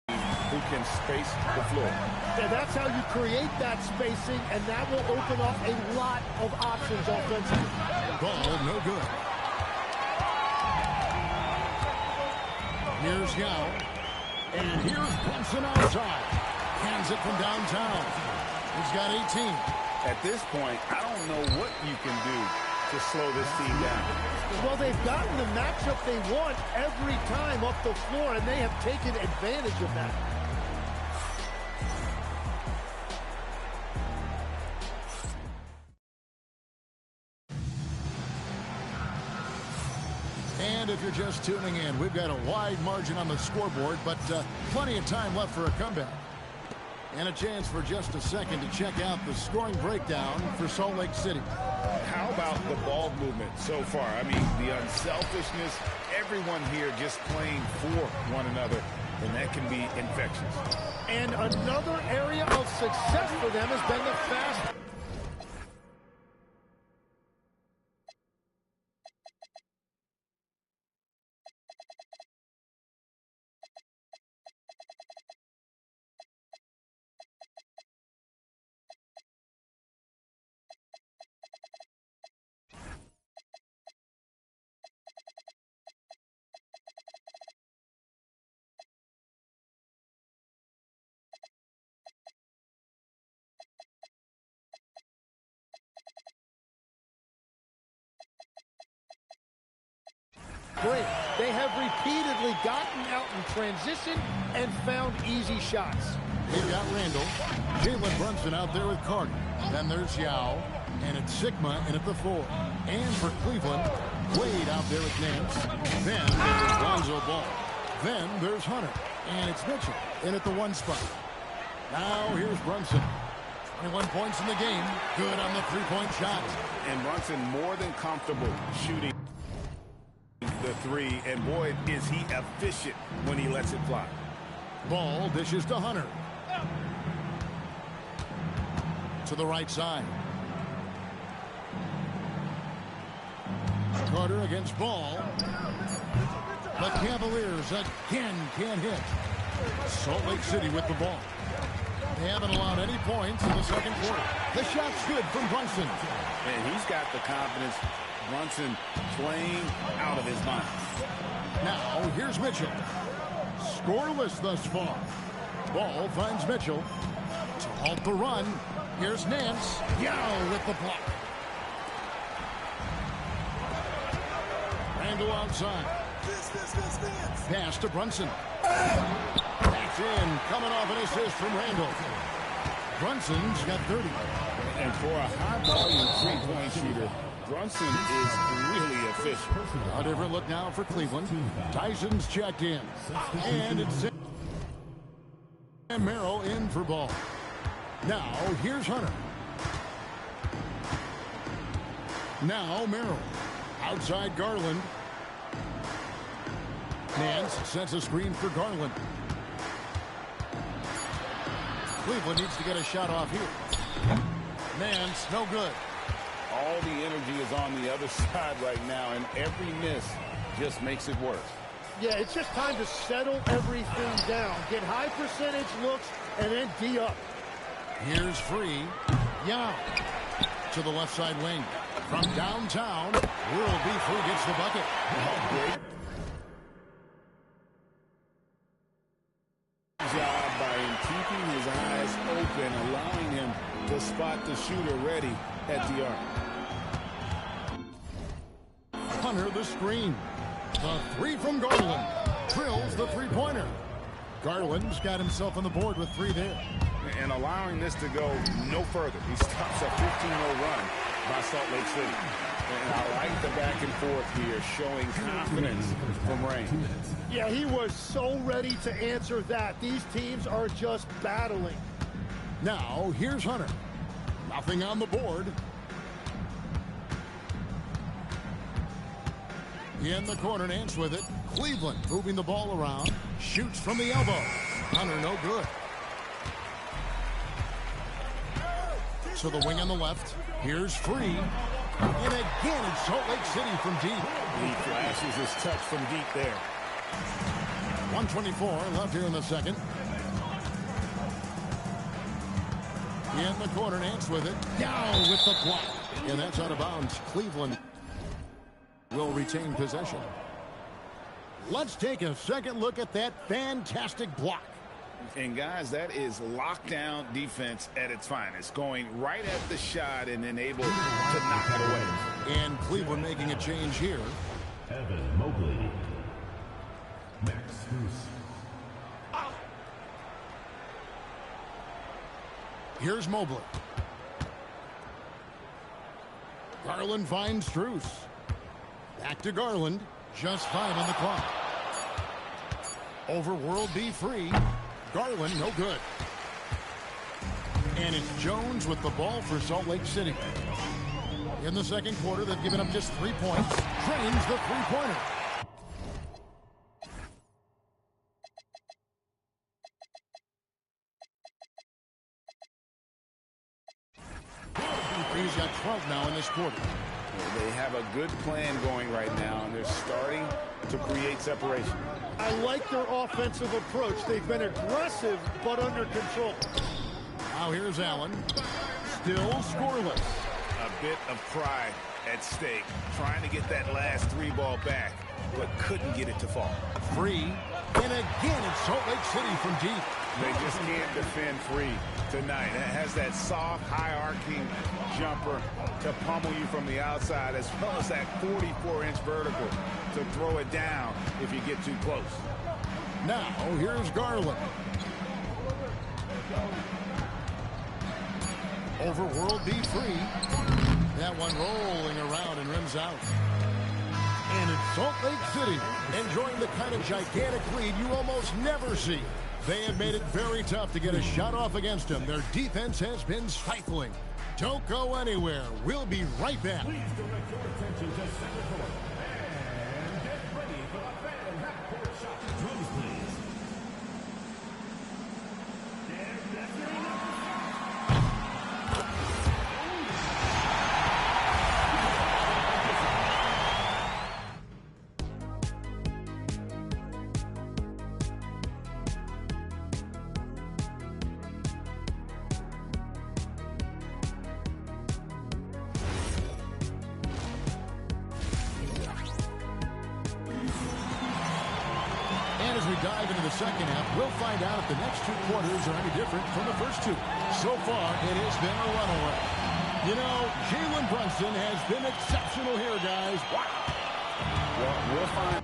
who can space the floor. And that's how you create that spacing, and that will open up a lot of options offensively. Ball no good. Here's Yao. And here's Brunson outside. Hands it from downtown. He's got 18. At this point, I don't know what you can do to slow this team down. Well, they've gotten the matchup they want every time up the floor, and they have taken advantage of that. And if you're just tuning in, we've got a wide margin on the scoreboard, but plenty of time left for a comeback. And a chance for just a second to check out the scoring breakdown for Salt Lake City. How about the ball movement so far? I mean, the unselfishness, everyone here just playing for one another, and that can be infectious. And another area of success for them has been the fast. Great. They have repeatedly gotten out in transition and found easy shots. They've got Randall, Jalen Brunson out there with Carter. Then there's Yao, and it's Sigma in at the 4. And for Cleveland, Wade out there with Nance. Then there's Lonzo Ball. Then there's Hunter, and it's Mitchell in at the 1 spot. Now here's Brunson. 21 points in the game. Good on the 3-point shot. And Brunson more than comfortable shooting the 3, and boy, is he efficient when he lets it fly. Ball dishes to Hunter. To the right side. Carter against Ball. The Cavaliers again can't hit. Salt Lake City with the ball. They haven't allowed any points in the second quarter. The shot's good from Brunson. And he's got the confidence. Brunson playing out of his mind. Now, here's Mitchell. Scoreless thus far. Ball finds Mitchell. To halt the run, here's Nance. Yao with the block. Randall outside. Pass to Brunson. That's in. Coming off an assist from Randall. Brunson's got 30. And for a high-volume three-point shooter, Brunson is really efficient. A different look now for Cleveland. Tyson's checked in. And it's Sam Merrill in for Ball. Now, here's Hunter. Now, Merrill. Outside Garland. Nance sets a screen for Garland. Cleveland needs to get a shot off here. Nance, no good. All the energy is on the other side right now, and every miss just makes it worse. Yeah, it's just time to settle everything down. Get high percentage looks and then D up. Here's Free. Yao to the left side wing. From downtown, World B. Free gets the bucket. Great job by him keeping his eyes open, allowing him to spot the shooter ready at the arc. Hunter the screen. The three from Garland. Drills the three-pointer. Garland's got himself on the board with 3 there. And allowing this to go no further. He stops a 15-0 run by Salt Lake City. And I like the back and forth here, showing confidence from Rain. Yeah, he was so ready to answer that. These teams are just battling. Now, here's Hunter. Nothing on the board. In the corner, Nance with it. Cleveland moving the ball around. Shoots from the elbow. Hunter, no good. So the wing on the left. Here's Free. And again, it's Salt Lake City from deep. He flashes his touch from deep there. 1:24 left here in the second. In the corner, Nance with it. Down with the block. And that's out of bounds. Cleveland will retain possession. Let's take a second look at that fantastic block. And guys, that is lockdown defense at its finest. Going right at the shot and then able to knock it away. And Cleveland making a change here. Evan Mobley. Max Strus. Here's Mobley. Garland finds Strus. Back to Garland. Just 5 on the clock. Over World B. Free. Garland, no good. And it's Jones with the ball for Salt Lake City. In the second quarter, they've given up just 3 points. Drains the three-pointer. He's got 12 now in this quarter. They have a good plan going right now, and they're starting to create separation. I like their offensive approach. They've been aggressive, but under control. Now here's Allen. Still scoreless. A bit of pride at stake, trying to get that last 3 ball back, but couldn't get it to fall. Free. And again, it's Salt Lake City from deep. They just can't defend Free tonight. It has that soft, high-arcing jumper to pummel you from the outside, as well as that 44-inch vertical to throw it down if you get too close. Now, here's Garland. Over World B. Free. That one rolling around and rims out. And it's Salt Lake City enjoying the kind of gigantic lead you almost never see. They have made it very tough to get a shot off against them. Their defense has been stifling. Don't go anywhere. We'll be right back. Please direct your attention to center court. And get ready for the fan half-court shot. Drums, please. And as we dive into the second half, we'll find out if the next 2 quarters are any different from the first 2. So far, it has been a runaway. You know, Jalen Brunson has been exceptional here, guys. Wow. Well, we'll find.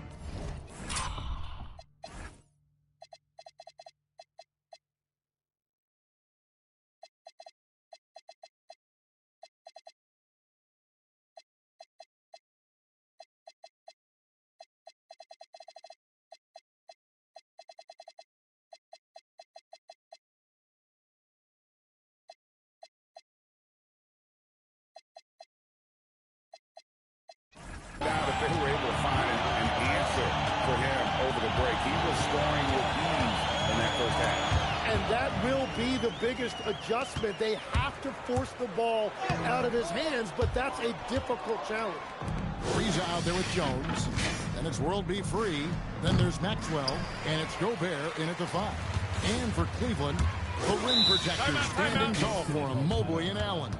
If they were able to find an answer for him over the break. He was scoring with ease in that first half. And that will be the biggest adjustment. They have to force the ball out of his hands, but that's a difficult challenge. Frieza out there with Jones. Then it's World B. Free. Then there's Maxwell. And it's Gobert in at the 5. And for Cleveland, the rim protectors standing tall for him, Mobley and Allen.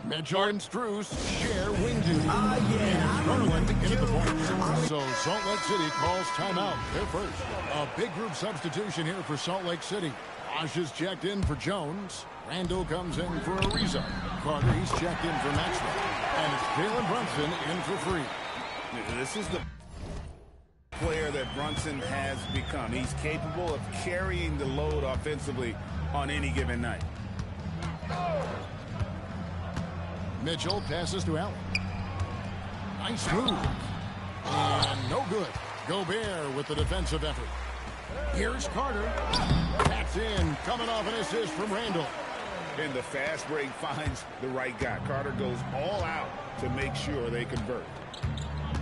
Mitchell and Strus share wing duty. And Garland into the points. So Salt Lake City calls timeout. They're first. A big group substitution here for Salt Lake City. Bosch is checked in for Jones. Randall comes in for Ariza. Carter, he's checked in for Maxwell. And it's Jalen Brunson in for Free. This is the player that Brunson has become. He's capable of carrying the load offensively on any given night. Mitchell passes to Allen. Nice move. And no good. Gobert with the defensive effort. Here's Carter. That's in. Coming off an assist from Randall. And the fast break finds the right guy. Carter goes all out to make sure they convert.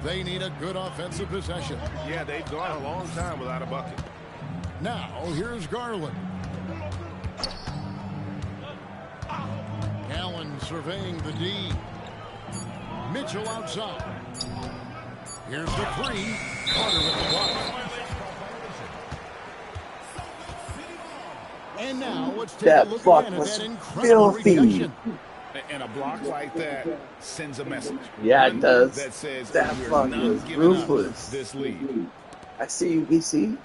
They need a good offensive possession. Yeah, they've gone a long time without a bucket. Now, here's Garland. Allen surveying the D. Mitchell outside. Here's the three. Carter with the block. And now let's take a look again at that incredible rejection. And a block like that sends a message. Yeah, it does. That says that we're fuck not was giving up ruthless. this lead. I see you, BC.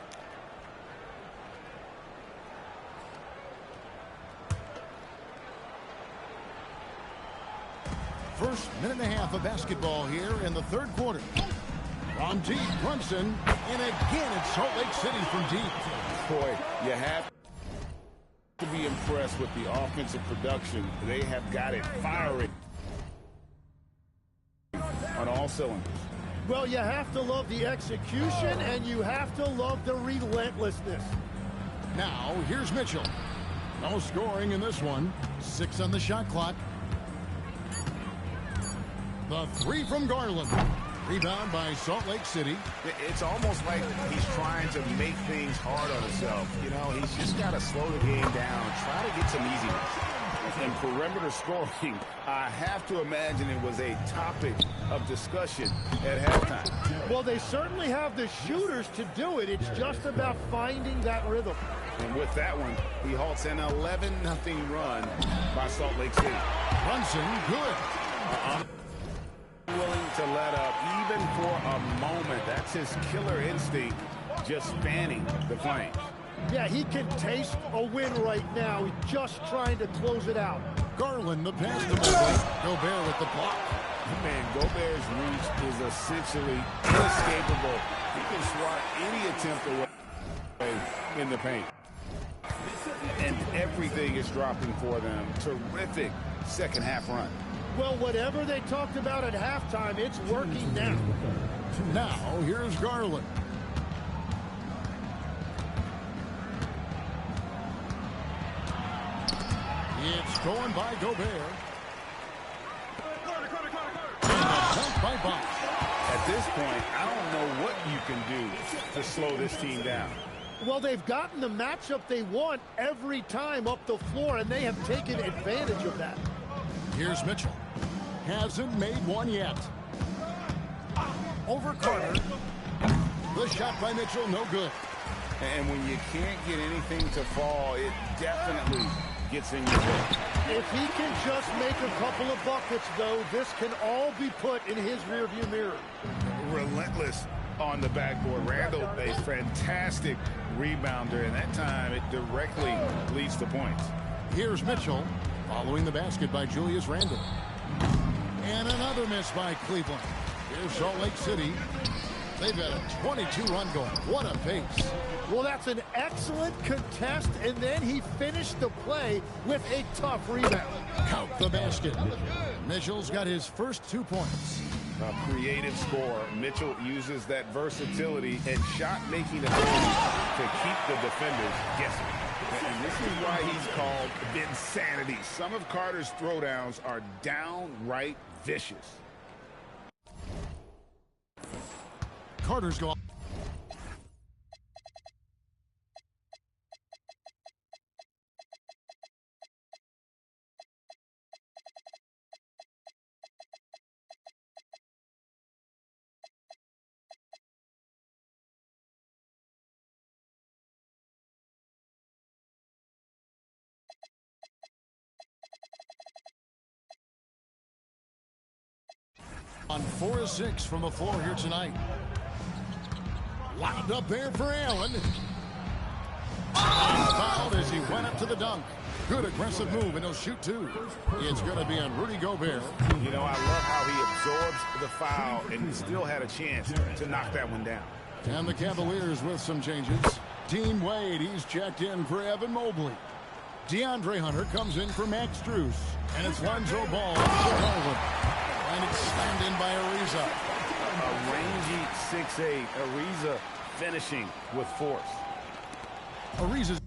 First minute and a half of basketball here in the third quarter. From deep, Brunson, and again it's Salt Lake City from deep. Boy, you have to be impressed with the offensive production. They have got it firing on all cylinders. Well, you have to love the execution, and you have to love the relentlessness. Now, here's Mitchell. No scoring in this one. 6 on the shot clock. The three from Garland. Rebound by Salt Lake City. It's almost like he's trying to make things hard on himself. You know, he's just got to slow the game down, try to get some easiness. And perimeter scoring, I have to imagine it was a topic of discussion at halftime. Well, they certainly have the shooters to do it. It's just about finding that rhythm. And with that one, he halts an 11-0 run by Salt Lake City. Brunson, good. Willing to let up even for a moment. That's his killer instinct, just fanning the flames. Yeah, he can taste a win right now. He's just trying to close it out. Garland, the pass to Gobert. Gobert with the block. Man, Gobert's reach is essentially inescapable. He can swat any attempt away in the paint. And everything is dropping for them. Terrific second half run. Well, whatever they talked about at halftime, it's working now. Now, here's Garland. It's going by Gobert. Dunk by Bosch. At this point, I don't know what you can do to slow this team down. Well, they've gotten the matchup they want every time up the floor, and they have taken advantage of that. Here's Mitchell. Hasn't made one yet. Over Carter. The shot by Mitchell, no good. And when you can't get anything to fall, it definitely gets in your way. If he can just make a couple of buckets, though, this can all be put in his rearview mirror. Relentless on the backboard. Randall, a fantastic rebounder, and that time it directly leads to points. Here's Mitchell, following the basket by Julius Randle. And another miss by Cleveland. Here's Salt Lake City. They've got a 22-run going. What a pace. Well, that's an excellent contest, and then he finished the play with a tough rebound. Count the basket. Mitchell's got his first 2 points. A creative scorer. Mitchell uses that versatility and shot-making ability to keep the defenders guessing. And this is why he's called insanity. Some of Carter's throwdowns are downright vicious. Carter's gone. On 4 of 6 from the floor here tonight. Lobbed up there for Allen. Fouled as he went up to the dunk. Good aggressive move, and he'll shoot 2. It's going to be on Rudy Gobert. You know, I love how he absorbs the foul and still had a chance to knock that one down. And the Cavaliers with some changes. Dean Wade, he's checked in for Evan Mobley. DeAndre Hunter comes in for Max Strus. And it's Lonzo Ball for Garland. And it's slammed in by Ariza. A rangy 6'8", Ariza finishing with force. Ariza's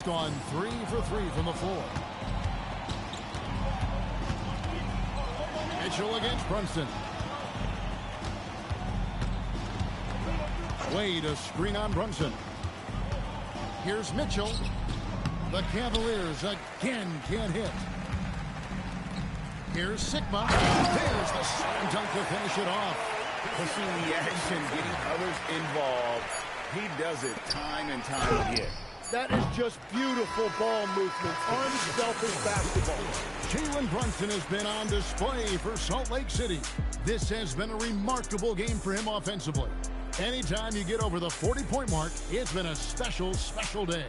gone 3 for 3 from the floor. Mitchell against Brunson. Wade, a screen on Brunson. Here's Mitchell. The Cavaliers again can't hit. Here's Sigma. There's the slam dunk to finish it off. Pushing the action, getting others involved. He does it time and time again. That is just beautiful ball movement. Unselfish basketball. Jalen Brunson has been on display for Salt Lake City. This has been a remarkable game for him offensively. Anytime you get over the 40-point mark, it's been a special, special day.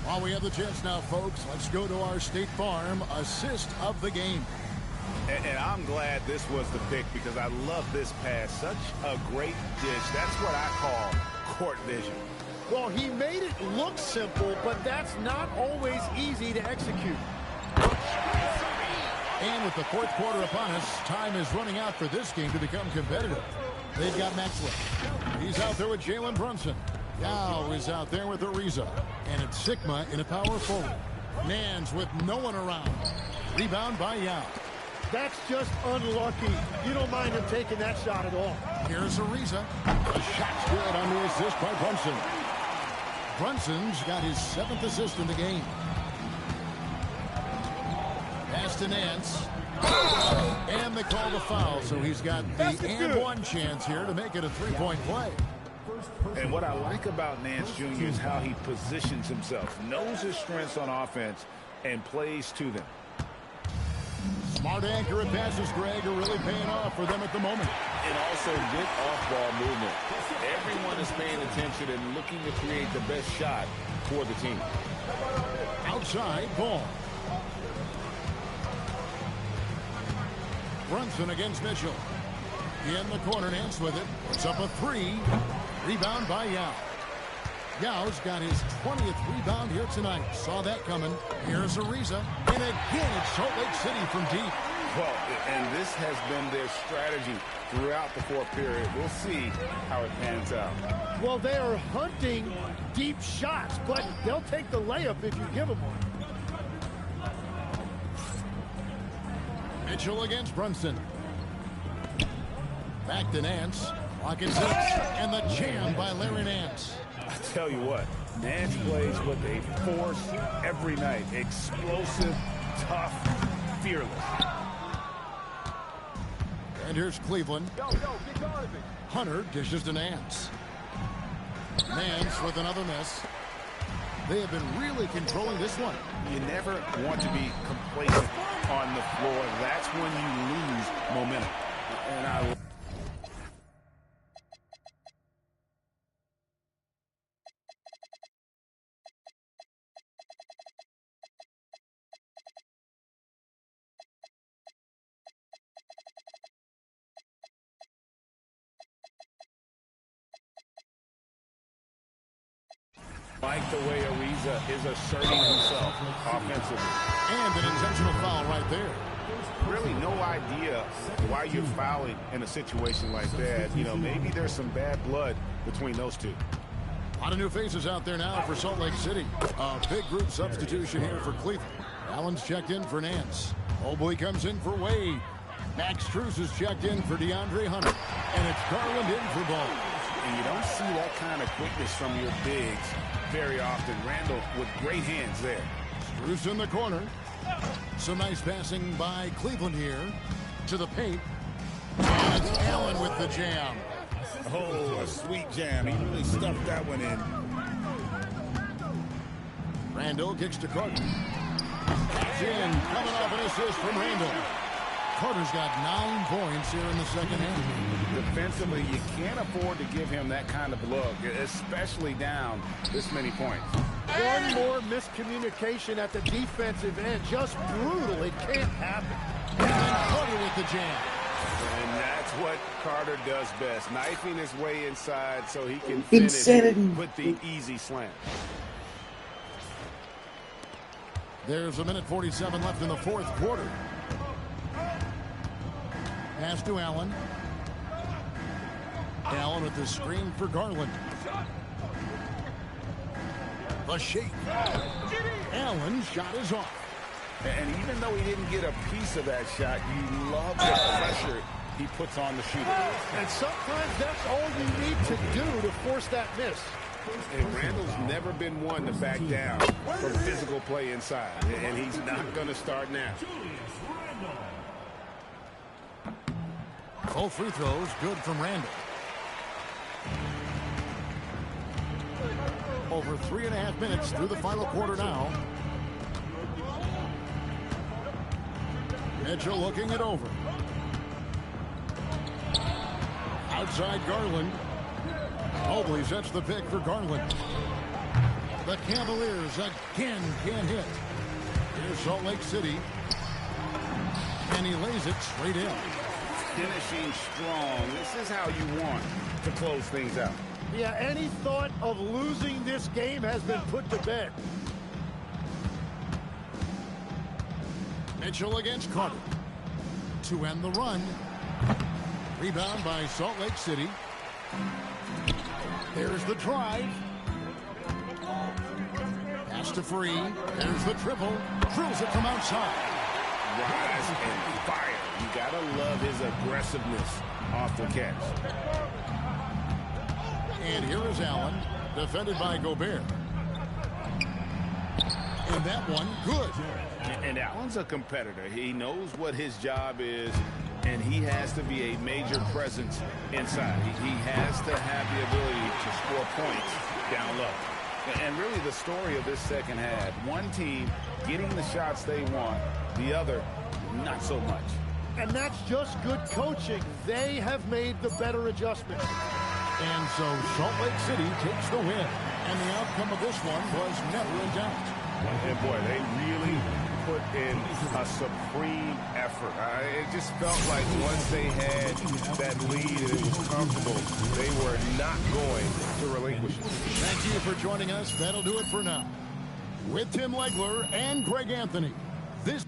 While we have the chance now, folks, let's go to our State Farm assist of the game. And I'm glad this was the pick because I love this pass. Such a great dish. That's what I call court vision. Well, he made it look simple, but that's not always easy to execute. And with the fourth quarter upon us, time is running out for this game to become competitive. They've got Maxwell. He's out there with Jalen Brunson. Yao is out there with Ariza. And it's Sigma in a power forward. Nance with no one around. Rebound by Yao. That's just unlucky. You don't mind him taking that shot at all. Here's Ariza. The shot's good on the assist by Brunson. Brunson's got his 7th assist in the game. Pass to Nance. And they call the foul, so he's got the and one chance here to make it a 3-point play. And what I like about Nance Jr. is how he positions himself, knows his strengths on offense, and plays to them. Smart, accurate passes, Greg, are really paying off for them at the moment. And also good off-ball movement. Everyone is paying attention and looking to create the best shot for the team. Outside, Ball. Brunson against Mitchell. In the corner, Nance with it. It's up a 3. Rebound by Yao. Yao's got his 20th rebound here tonight. Saw that coming. Here's Ariza. And again, it's Salt Lake City from deep. Well, and this has been their strategy throughout the fourth period. We'll see how it pans out. Well, they are hunting deep shots, but they'll take the layup if you give them one. Mitchell against Brunson. Back to Nance. Clock at 6. And the jam by Larry Nance. I tell you what, Nance plays with a force every night. Explosive, tough, fearless. And here's Cleveland. Hunter dishes to Nance. Nance with another miss. They have been really controlling this one. You never want to be complacent on the floor. That's when you lose momentum. And I like the way Ariza is asserting himself offensively. And an intentional foul right there. Really no idea why you're fouling in a situation like that. You know, maybe there's some bad blood between those two. A lot of new faces out there now for Salt Lake City. A big group substitution here for Cleveland. Allen's checked in for Nance. Mobley comes in for Wade. Max Strus is checked in for DeAndre Hunter. And it's Garland in for Ball. And you don't see that kind of quickness from your bigs very often. Randall with great hands there. Strus in the corner. Some nice passing by Cleveland here to the paint. And it's Allen with the jam. Oh, a sweet jam. He really stuffed that one in. Randall kicks to Carter. That's in, coming off an assist from Randall. Carter's got 9 points here in the second half. Defensively, you can't afford to give him that kind of look, especially down this many points. One more miscommunication at the defensive end. Just brutal. It can't happen. And Carter with the jam. And that's what Carter does best, knifing his way inside so he can finish with the easy slam. There's a minute 47 left in the fourth quarter. Pass to Allen. Allen with the screen for Garland. The shake. Allen's shot is off. And even though he didn't get a piece of that shot, you love the pressure he puts on the shooter. And sometimes that's all you need to do to force that miss. And Randall's never been one to back down from physical play inside. And he's not going to start now. Both free throws good from Randall. Over 3.5 minutes through the final quarter now. Mitchell looking it over. Outside Garland. Mobley sets the pick for Garland. The Cavaliers again can't hit. Here's Salt Lake City. And he lays it straight in. Finishing strong. This is how you want to close things out. Yeah, any thought of losing this game has been put to bed. Mitchell against Carter. To end the run. Rebound by Salt Lake City. There's the drive. Pass to Free. There's the triple. Drills it from outside. Rise and fire. You gotta love his aggressiveness off the catch. And here is Allen, defended by Gobert. And that one, good. And Allen's a competitor. He knows what his job is, and he has to be a major presence inside. He has to have the ability to score points down low. And really the story of this second half, one team getting the shots they want, the other not so much. And that's just good coaching. They have made the better adjustments. And so Salt Lake City takes the win. And the outcome of this one was never in doubt. And boy, they really put in a supreme effort. It just felt like once they had that lead and it was comfortable, they were not going to relinquish it. Thank you for joining us. That'll do it for now. With Tim Legler and Greg Anthony, this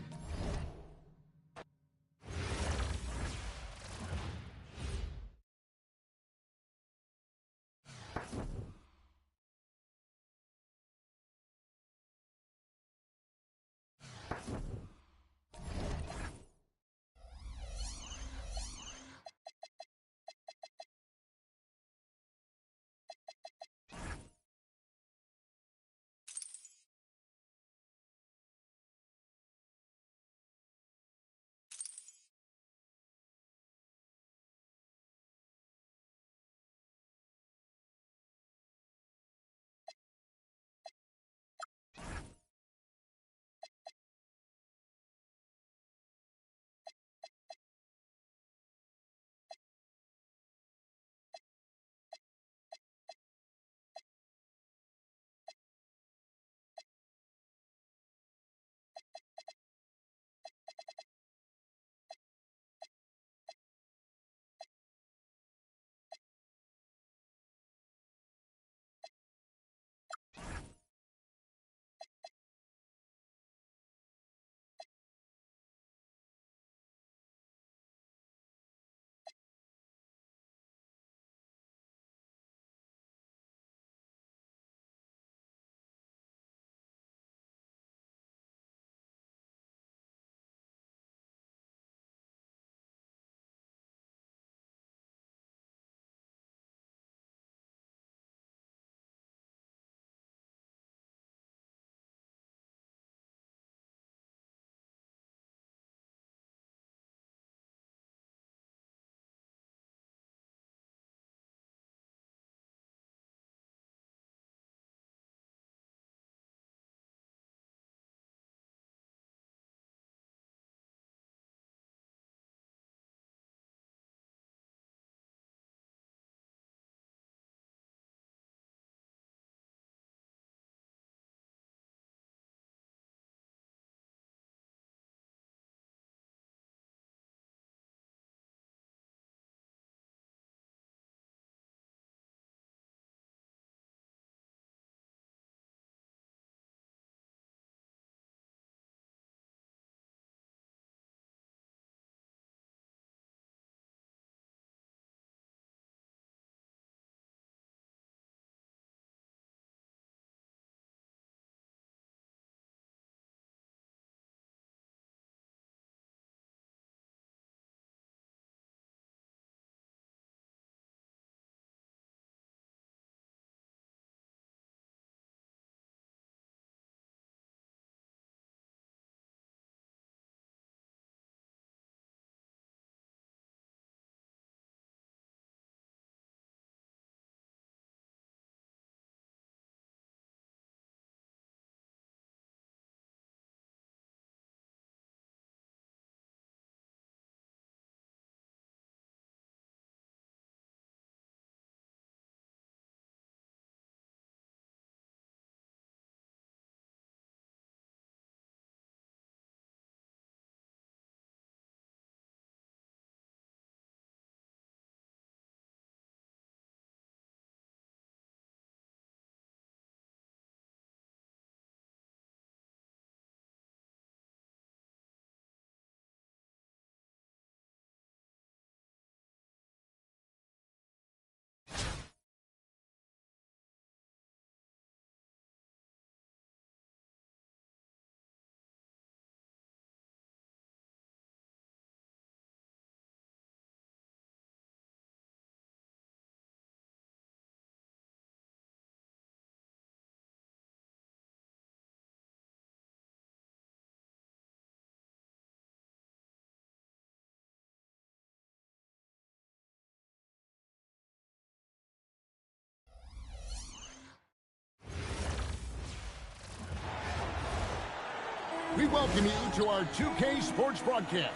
welcome you to our 2K Sports broadcast.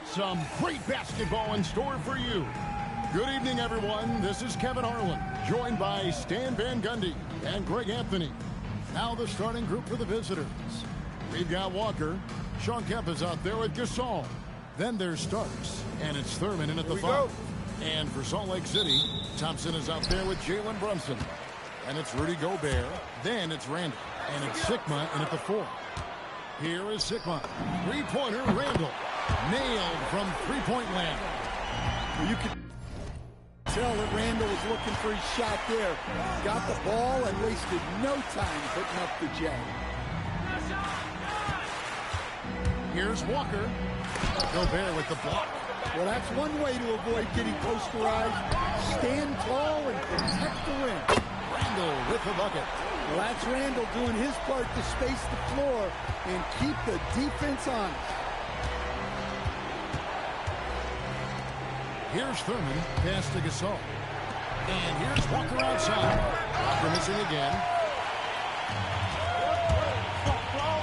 Some great basketball in store for you. Good evening, everyone. This is Kevin Harlan, joined by Stan Van Gundy and Greg Anthony. Now the starting group for the visitors. We've got Walker. Sean Kemp is out there with Gasol. Then there's Starks, and it's Thurman in at the 5. And for Salt Lake City, Thompson is out there with Jalen Brunson. And it's Rudy Gobert. Then it's Randall. And it's Sigma in at the 4. Here is Sigma. Three-pointer, Randall. Nailed from three-point land. You can tell that Randall was looking for his shot there. Got the ball and wasted no time putting up the J. Here's Walker. Gobert with the block. Well, that's one way to avoid getting posterized. Stand tall and protect the rim. Randall with the bucket. Well, that's Randall doing his part to space the floor and keep the defense honest. Here's Thurman, pass to Gasol. And here's Walker outside. Walker missing again.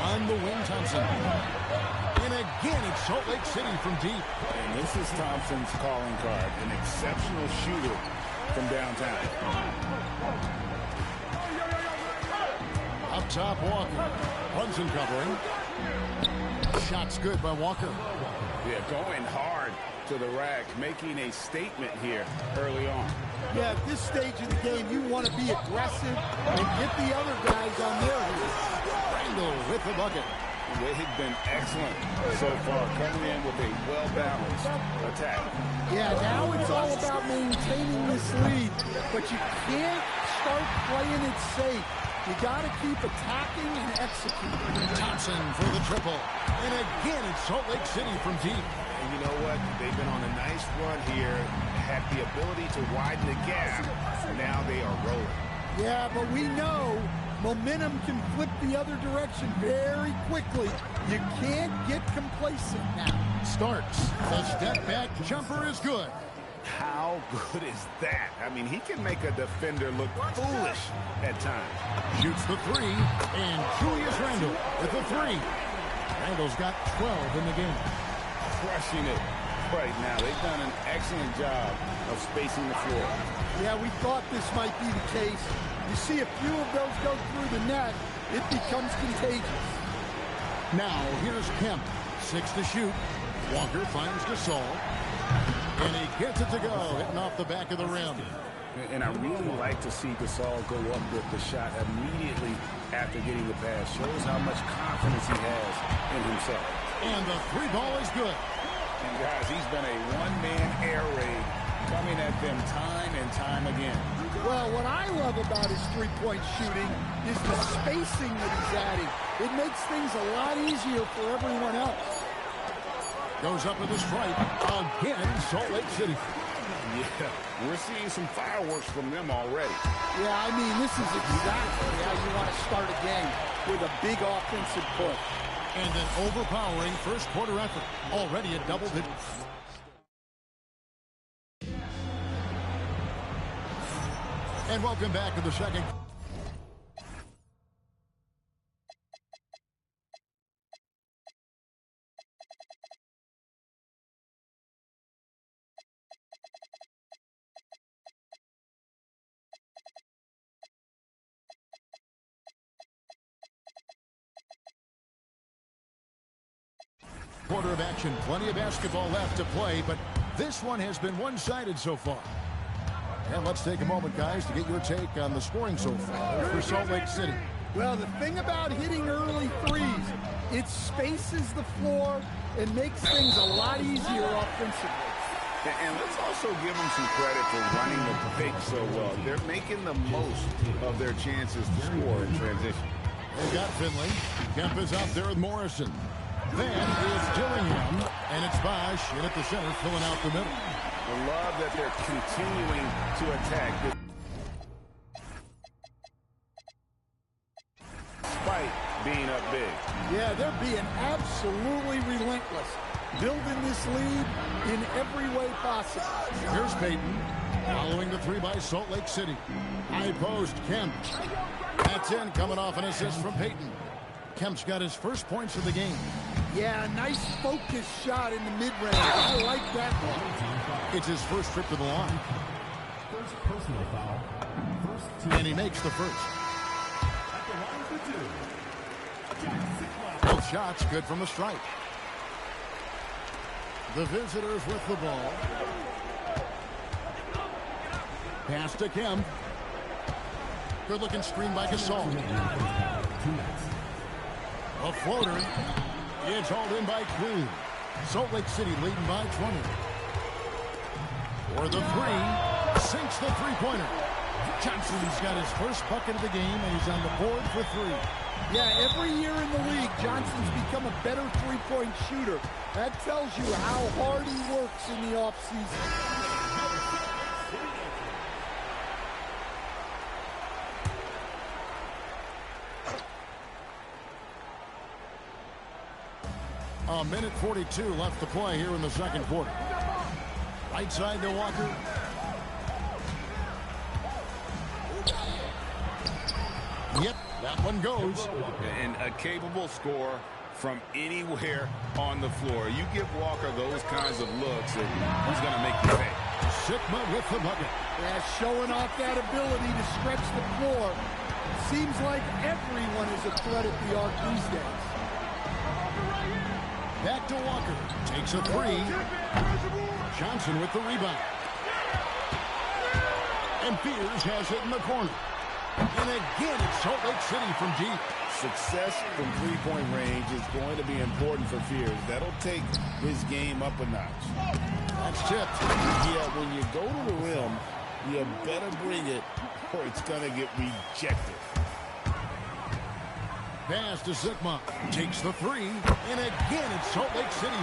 On the wing, Thompson. And again, it's Salt Lake City from deep. And this is Thompson's calling card, an exceptional shooter from downtown. Up top, Walker. Brunson covering. Shot's good by Walker. Yeah, going hard to the rack, making a statement here early on. Yeah, at this stage of the game, you want to be aggressive and get the other guys on their heels. Randall with the bucket. They've been excellent so far, coming in with a well-balanced attack. Yeah, now it's all about maintaining this lead, but you can't start playing it safe. You got to keep attacking and executing. Thompson for the triple. And again, it's Salt Lake City from deep. And you know what? They've been on a nice run here, had the ability to widen the gap. Now they are rolling. Yeah, but we know momentum can flip the other direction very quickly. You can't get complacent now. Starks. The step back jumper is good. How good is that? I mean, he can make a defender look foolish at times. Shoots the 3, and Julius Randle with the 3. Randle's got 12 in the game. Crushing it right now. They've done an excellent job of spacing the floor. Yeah, we thought this might be the case. You see a few of those go through the net, it becomes contagious. Now, here's Kemp. 6 to shoot. Walker finds Gasol. And he gets it to go, hitting off the back of the rim. And I really like to see Gasol go up with the shot immediately after getting the pass. Shows how much confidence he has in himself. And the 3 ball is good. And guys, he's been a one-man air raid coming at them time and time again. Well, what I love about his three-point shooting is the spacing that he's adding. It makes things a lot easier for everyone else. Goes up with a strike. Again, Salt Lake City. Yeah, we're seeing some fireworks from them already. Yeah, I mean, this is exactly how you want to start a game, with a big offensive push. And an overpowering first quarter effort. Already a double digit. And welcome back to the second. Quarter of action, plenty of basketball left to play, but this one has been one-sided so far. And let's take a moment, guys, to get your take on the scoring so far for Salt Lake City. Well, the thing about hitting early threes, it spaces the floor and makes things a lot easier offensively. And let's also give them some credit for running the pick so well. They're making the most of their chances to score in transition. They got Finley. Kemp is out there with Morrison. Then is Dillingham, and it's Bosch in at the center, filling out the middle. I love that they're continuing to attack this. Despite being up big. Yeah, they're being absolutely relentless, building this lead in every way possible. Here's Payton, following the 3 by Salt Lake City. High post, Kemp. That's in, coming off an assist from Payton. Kemp's got his first points of the game. Yeah, nice focused shot in the mid-range. I like that one. It's his first trip to the line. First personal foul. First team. And he makes the first. At the line for two. Both shots good from the stripe. The visitors with the ball. Pass to Kemp. Good looking screen by Gasol. A floater. It's hauled in by Queen. Salt Lake City leading by 20. For the three. Sinks the three-pointer. Johnson's got his first bucket of the game, and he's on the board for three. Yeah, every year in the league, Johnson's become a better three-point shooter. That tells you how hard he works in the offseason. A minute 42 left to play here in the second quarter. Right side to Walker. Yep, that one goes. And a capable scorer from anywhere on the floor. You give Walker those kinds of looks, and he's going to make you pay. Sigma with the bucket. Yeah, showing off that ability to stretch the floor. Seems like everyone is a threat at the arc these days. Back to Walker. Takes a three. Johnson with the rebound. And Fears has it in the corner. And again, it's Salt Lake City from deep. Success from three-point range is going to be important for Fears. That'll take his game up a notch. That's tipped. Yeah, when you go to the rim, you better bring it or it's going to get rejected. Pass to Sigma. Takes the three. And again, it's Salt Lake City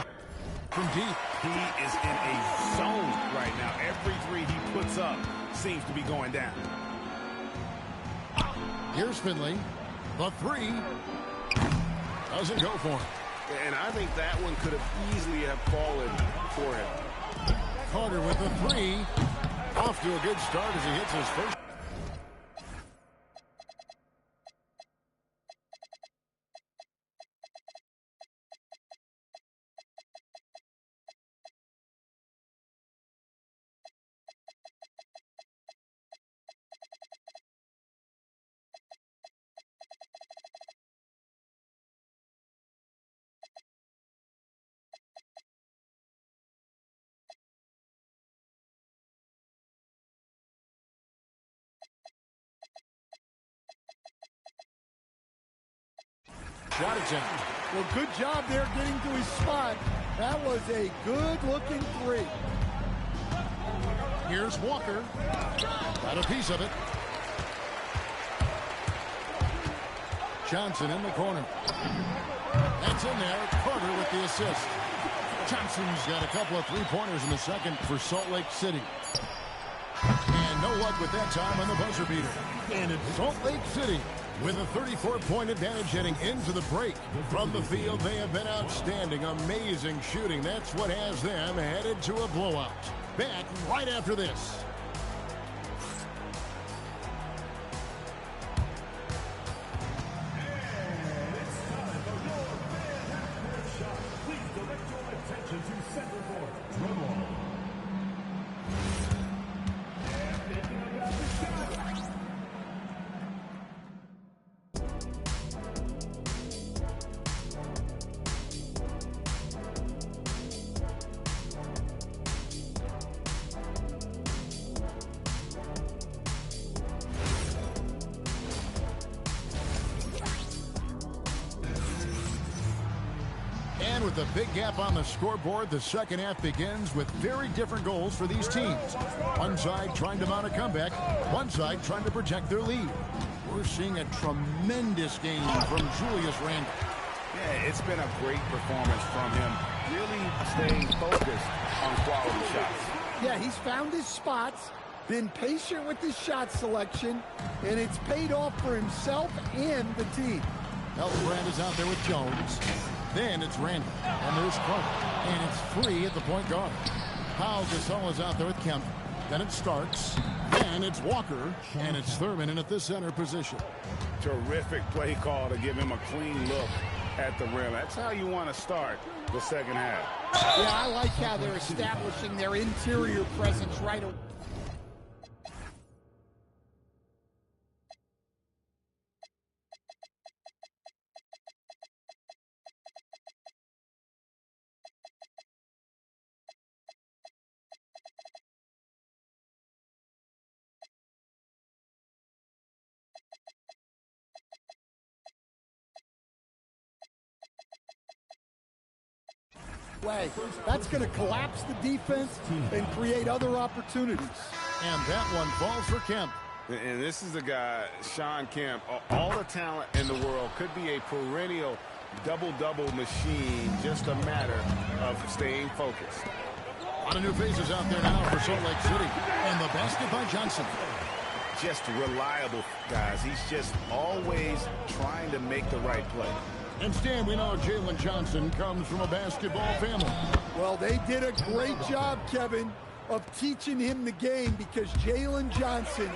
from deep. He is in a zone right now. Every three he puts up seems to be going down. Here's Finley. The three. Doesn't go for him. And I think that one could have easily have fallen for him. Carter with the three. Off to a good start as he hits his first. Shot attempt. Well, good job there getting to his spot. That was a good-looking three. Here's Walker. Got a piece of it. Johnson in the corner. That's in there. Carter with the assist. Johnson's got a couple of three-pointers in the second for Salt Lake City. And no luck with that time on the buzzer beater. And it's Salt Lake City with a 34-point advantage heading into the break. From the field, they have been outstanding. Amazing shooting. That's what has them headed to a blowout. Back right after this. With a big gap on the scoreboard, the second half begins with very different goals for these teams. One side trying to mount a comeback, one side trying to protect their lead. We're seeing a tremendous game from Julius Randle. Yeah, it's been a great performance from him. Really staying focused on quality shots. Yeah, he's found his spots, been patient with his shot selection, and it's paid off for himself and the team. Elbrand is out there with Jones. Then it's Randall, and there's Carter, and it's free at the point guard. Pau Gasol is out there with Kemp. Then it's Starks, then it's Walker, and it's Thurman in at the center position. Terrific play call to give him a clean look at the rim. That's how you want to start the second half. Yeah, I like how they're establishing their interior presence right away. That's going to collapse the defense and create other opportunities. And that one falls for Kemp. And this is the guy, Sean Kemp. All the talent in the world, could be a perennial double-double machine. Just a matter of staying focused. A lot of new faces out there now for Salt Lake City. And the basket by Johnson. Just reliable, guys. He's just always trying to make the right play. And Stan, we know Jalen Johnson comes from a basketball family. Well, they did a great job, Kevin, of teaching him the game, because Jalen Johnson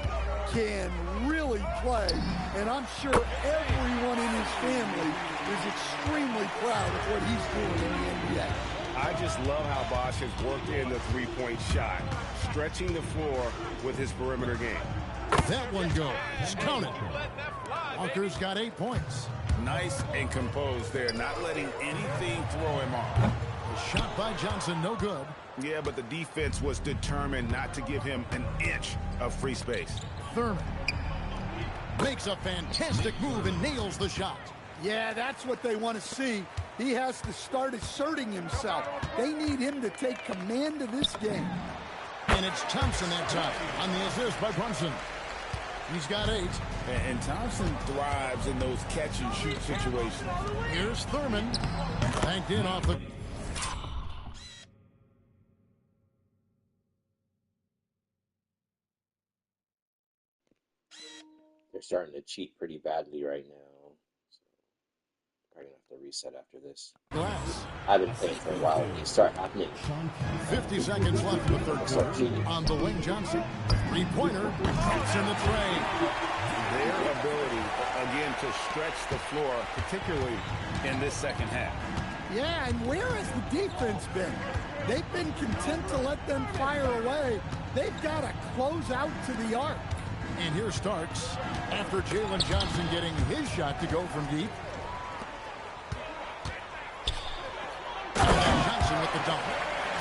can really play. And I'm sure everyone in his family is extremely proud of what he's doing in the NBA. I just love how Bosch has worked in the three-point shot, stretching the floor with his perimeter game. That one goes. Count it. Walker's got 8 points. Nice and composed there, not letting anything throw him off. A shot by Johnson, no good. Yeah, but the defense was determined not to give him an inch of free space. Thurman makes a fantastic move and nails the shot. Yeah, that's what they want to see. He has to start asserting himself. They need him to take command of this game. And it's Thompson that time on the assist by Brunson. He's got 8. And Thompson thrives in those catch-and-shoot situations. Here's Thurman. Banked in off the... They're starting to cheat pretty badly right now. Probably going to have to reset after this. Glass. I've been playing for a while and they start happening. 50 seconds left in the third quarter. On the wing, Johnson. Three-pointer. Thompson the tray. Their ability, again, to stretch the floor, particularly in this second half. Yeah, and where has the defense been? They've been content to let them fire away. They've got to close out to the arc. And here Starks, after Jalen Johnson getting his shot to go from deep. Johnson with the dunk.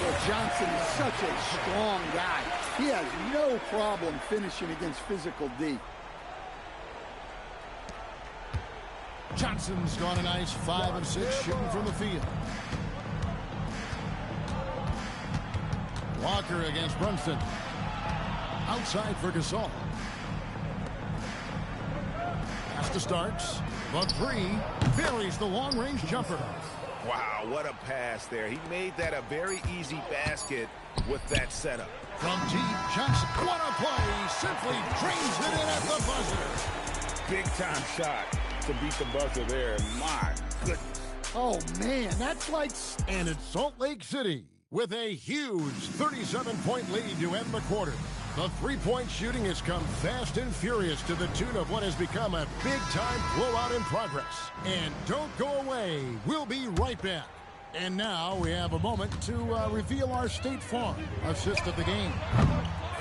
Well, Johnson is such a strong guy. He has no problem finishing against physical D. Johnson's gone a nice 5 of 6 shooting from the field. Walker against Brunson. Outside for Gasol. Pass to Starks. The 3 buries the long-range jumper. Wow, what a pass there. He made that a very easy basket with that setup. From deep, Johnson. What a play. Simply drains it in at the buzzer. Big-time shot to beat the buzzer there. My goodness. Oh, man, that's like... And it's Salt Lake City with a huge 37-point lead to end the quarter. The three-point shooting has come fast and furious to the tune of what has become a big-time blowout in progress. And don't go away. We'll be right back. And now we have a moment to reveal our State Farm assist of the game.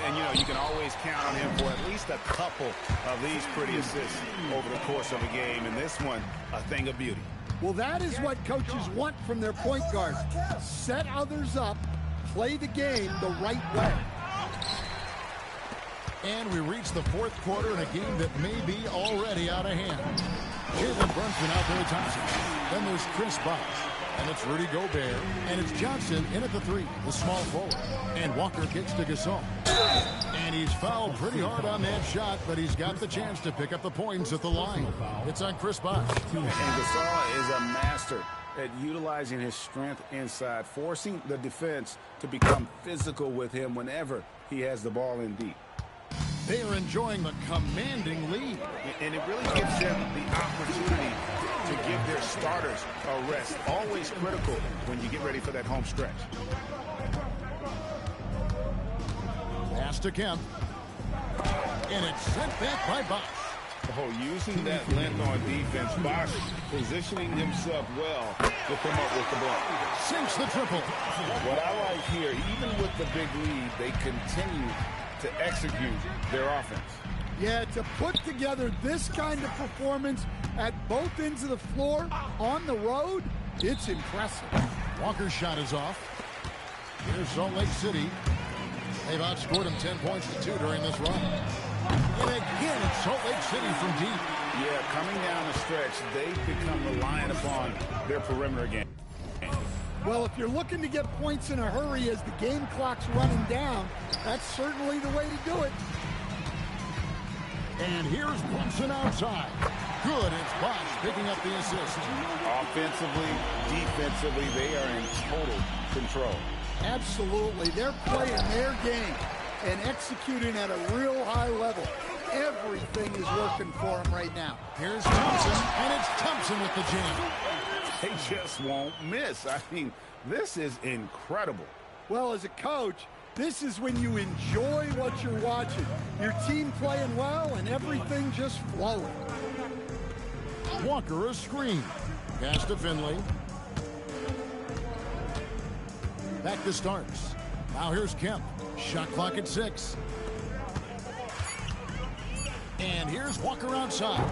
And, you know, you can always count on him for at least a couple of these pretty assists over the course of a game. And this one, a thing of beauty. Well, that is what coaches want from their point guard. Set others up, play the game the right way. And we reach the fourth quarter in a game that may be already out of hand. Jalen Brunson out there at Thompson. Then there's Chris Bosh. And it's Rudy Gobert. And it's Johnson in at the 3, the small forward. And Walker gets to Gasol. And he's fouled pretty hard on that shot, but he's got the chance to pick up the points at the line. It's on Chris Bosh. And Gasol is a master at utilizing his strength inside, forcing the defense to become physical with him whenever he has the ball in deep. They are enjoying the commanding lead. And it really gives them the opportunity to give their starters a rest. Always critical when you get ready for that home stretch. Pass to Kemp. And it's sent back by Bosh. Oh, using that length on defense, Bosch positioning himself well to come up with the block. Sinks the triple. What I like here, even with the big lead, they continue to execute their offense. Yeah, to put together this kind of performance at both ends of the floor on the road, it's impressive. Walker's shot is off. Here's Salt Lake City. They've outscored him 10 points to 2 during this run. And again, it's Salt Lake City from deep. Yeah, coming down the stretch, they've become reliant upon their perimeter game. Well, if you're looking to get points in a hurry as the game clock's running down, that's certainly the way to do it. And here's Brunson outside. Good, it's Bosch picking up the assist. Offensively, defensively, they are in total control. Absolutely. They're playing their game and executing at a real high level. Everything is working for them right now. Here's Thompson, and it's Thompson with the jam. They just won't miss. I mean, this is incredible. Well, as a coach, this is when you enjoy what you're watching. Your team playing well and everything just flowing. Walker a screen. Pass to Finley. Back to Starks. Now here's Kemp. Shot clock at 6. And here's Walker outside.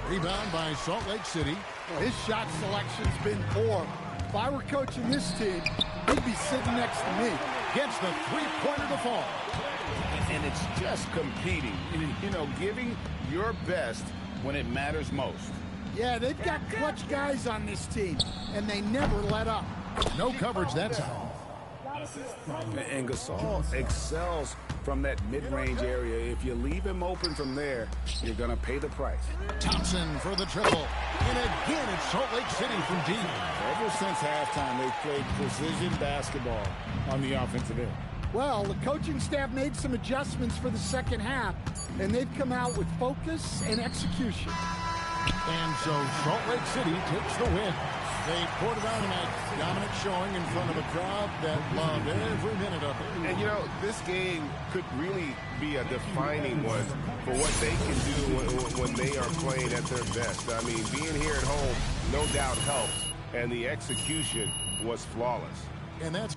Rebound by Salt Lake City. Well, his shot selection's been poor. If I were coaching this team, he'd be sitting next to me. Gets the three-pointer to fall. And it's just competing, you know, giving your best when it matters most. Yeah, they've got clutch guys on this team, and they never let up. No coverage that time. And Gasol excels from that mid-range area. If you leave him open from there, you're going to pay the price. Thompson for the triple. And again, it's Salt Lake City from deep. Ever since halftime, they've played precision basketball on the offensive end. Well, the coaching staff made some adjustments for the second half, and they've come out with focus and execution. And so Salt Lake City takes the win. They poured it out tonight. Dominant showing in front of a crowd that loved every minute of it. And, you know, this game could really be a defining one for what they can do when they are playing at their best. I mean, being here at home, no doubt helps. And the execution was flawless. And that's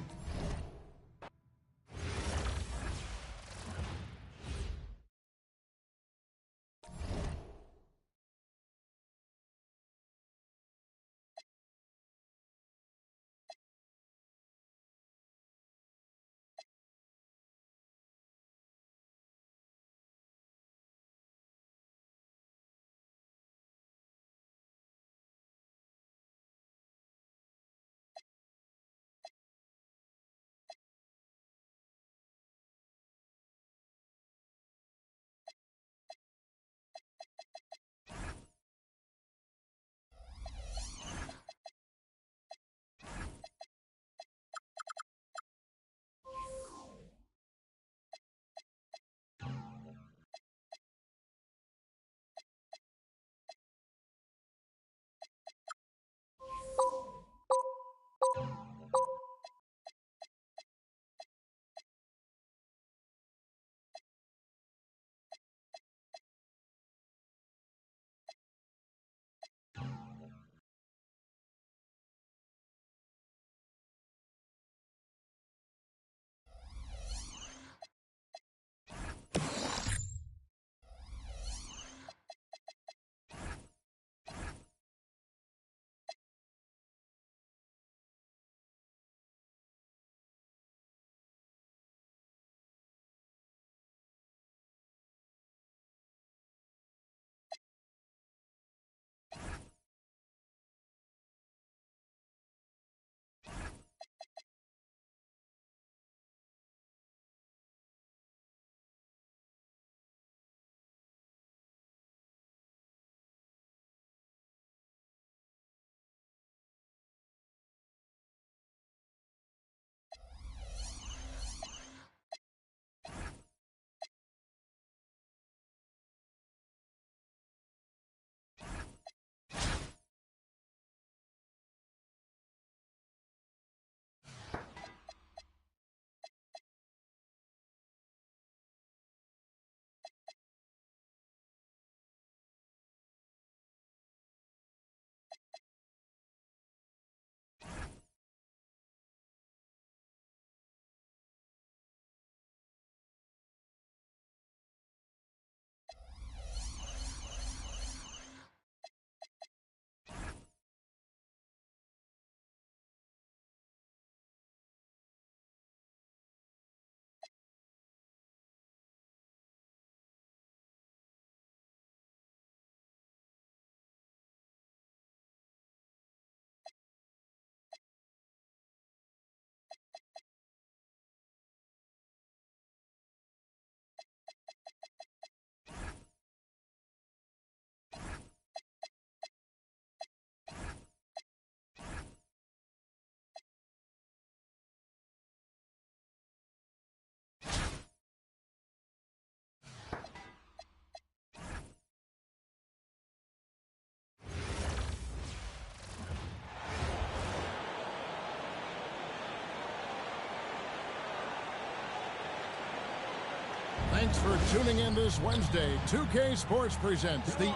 Thanks for tuning in this Wednesday. 2K Sports presents the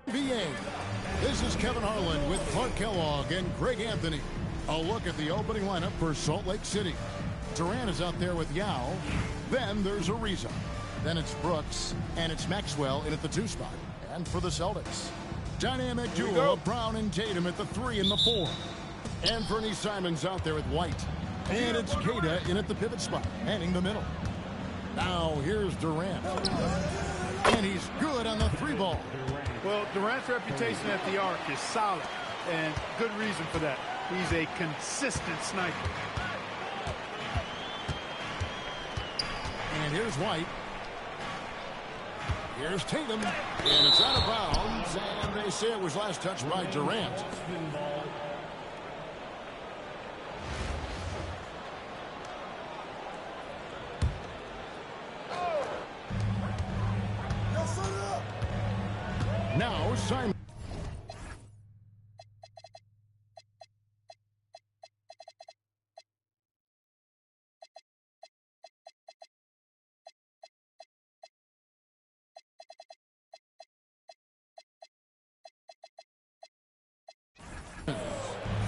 NBA. This is Kevin Harlan with Clark Kellogg and Greg Anthony. A look at the opening lineup for Salt Lake City. Durant is out there with Yao. Then there's Ariza. Then it's Brooks, and it's Maxwell in at the 2 spot. And for the Celtics, dynamic duo of Brown and Tatum at the 3 and the 4. Anthony Simons out there with White. And it's Kata in at the pivot spot, manning the middle. Now here's Durant. And he's good on the 3 ball. Well, Durant's reputation at the arc is solid, and good reason for that. He's a consistent sniper. And here's White. Here's Tatum. And it's out of bounds. And they say it was last touched by Durant. Now Simon.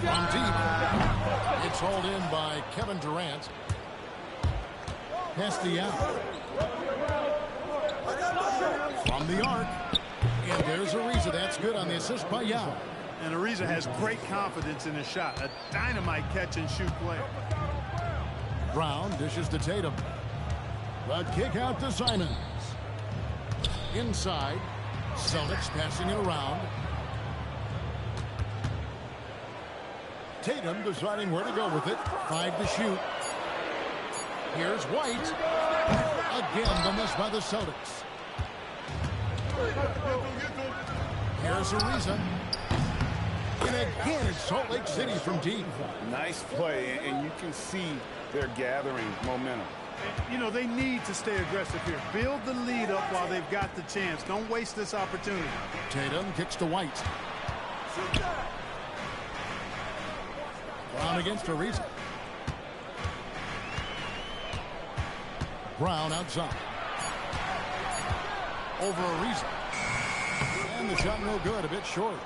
From deep. It's hauled in by Kevin Durant. Pass to Yao. From the arc. And there's Ariza. That's good on the assist by Yao. And Ariza has great confidence in his shot. A dynamite catch-and-shoot player. Brown dishes to Tatum. The kick out to Simons. Inside. Celtics passing it around. Tatum deciding where to go with it. 5 to shoot. Here's White. Again, the miss by the Celtics. Here's Ariza. And again, it's Salt Lake City from deep. Nice play, and you can see they're gathering momentum. You know, they need to stay aggressive here. Build the lead up while they've got the chance. Don't waste this opportunity. Tatum kicks to White. Brown against Ariza. Brown outside. Over Ariza. And the shot no good, a bit short.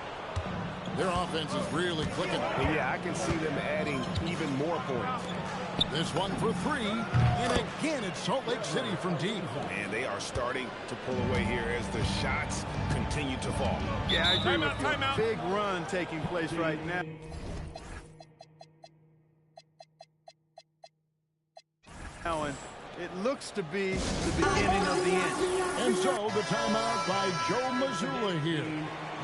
Their offense is really clicking. Yeah, I can see them adding even more points. This one for 3. And again, it's Salt Lake City from deep. And they are starting to pull away here as the shots continue to fall. Yeah, I agree with you. Big run taking place right now. And it looks to be the beginning of the end. And so the timeout by Joe Mazzulla here.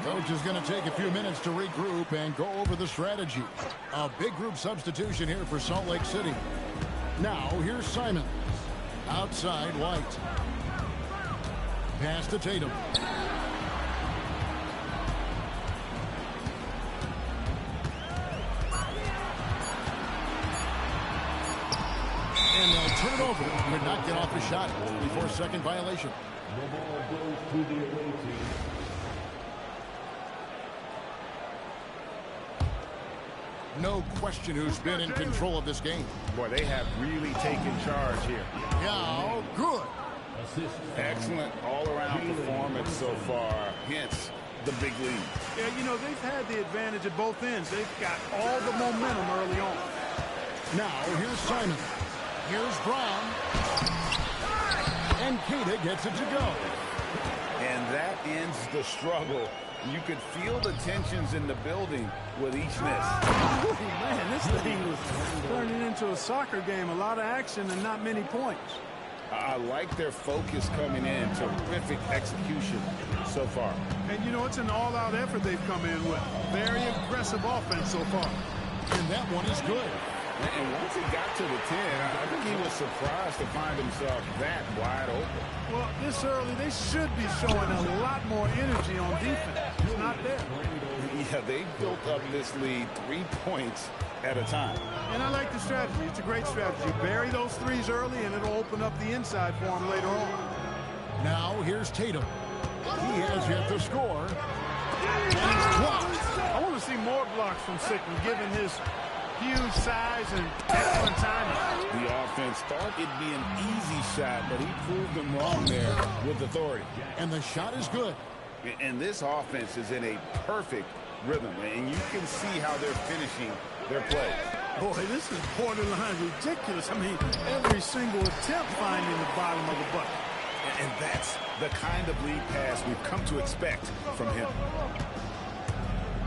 Coach is going to take a few minutes to regroup and go over the strategy. A big group substitution here for Salt Lake City. Now here's Simons. Outside White. Pass to Tatum. And they'll turn it over. Could not get off the shot before second violation. The ball goes to the away team. No question who's been in control of this game. Boy, they have really taken charge here. Yao, good. Excellent all-around performance so far, hence the big lead. Yeah, you know, they've had the advantage at both ends. They've got all the momentum early on. Now, here's Simon. Here's Brown. And Kata gets it to go. And that ends the struggle. You could feel the tensions in the building with each miss. Ooh, man, this thing was turning into a soccer game. A lot of action and not many points. I like their focus coming in. Terrific execution so far. And, you know, it's an all-out effort they've come in with. Very aggressive offense so far. And that one is good. And once he got to the 10, I think he was surprised to find himself that wide open. Well, this early, they should be showing a lot more energy on defense. It's not there. Yeah, they built up this lead 3 points at a time. And I like the strategy. It's a great strategy. Bury those threes early, and it'll open up the inside for them later on. Now, here's Tatum. He has yet to score. And he's blocked. I want to see more blocks from Sickman, given his Huge size and excellent timing. The offense thought it'd be an easy shot, but he proved them wrong there with authority. And the shot is good. And this offense is in a perfect rhythm, and you can see how they're finishing their play. Boy, this is borderline ridiculous. I mean, every single attempt finding the bottom of the bucket. And that's the kind of lead pass we've come to expect from him.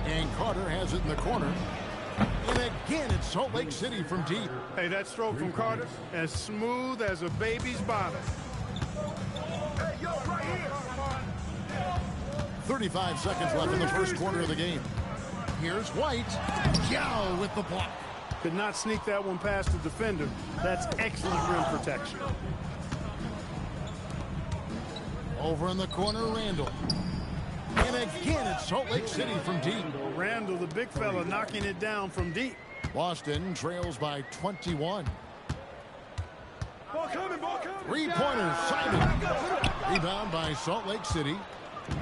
And Carter has it in the corner. And again, it's Salt Lake City from deep. Hey, that stroke from Carter, as smooth as a baby's bottom. 35 seconds left in the first quarter of the game. Here's White. Yao with the block. Could not sneak that one past the defender. That's excellent rim protection. Over in the corner, Randall. And again, it's Salt Lake City from deep. Randall, the big fella, knocking it down from deep. Boston trails by 21. Ball coming, ball coming. Three-pointer, Simon. Rebound by Salt Lake City.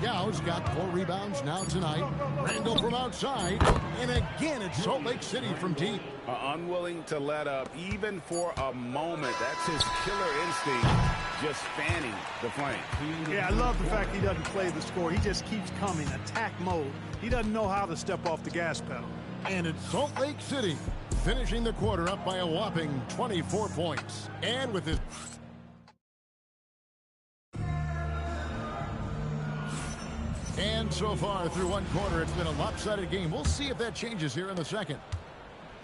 Yao's got 4 rebounds now tonight. Randall from outside. And again, it's Salt Lake City from deep. Unwilling to let up, even for a moment. That's his killer instinct, just fanning the flame. Yeah, I love the fact he doesn't play the score. He just keeps coming, attack mode. He doesn't know how to step off the gas pedal. And it's Salt Lake City finishing the quarter up by a whopping 24 points. And with his... And so far through one quarter, it's been a lopsided game. We'll see if that changes here in the second.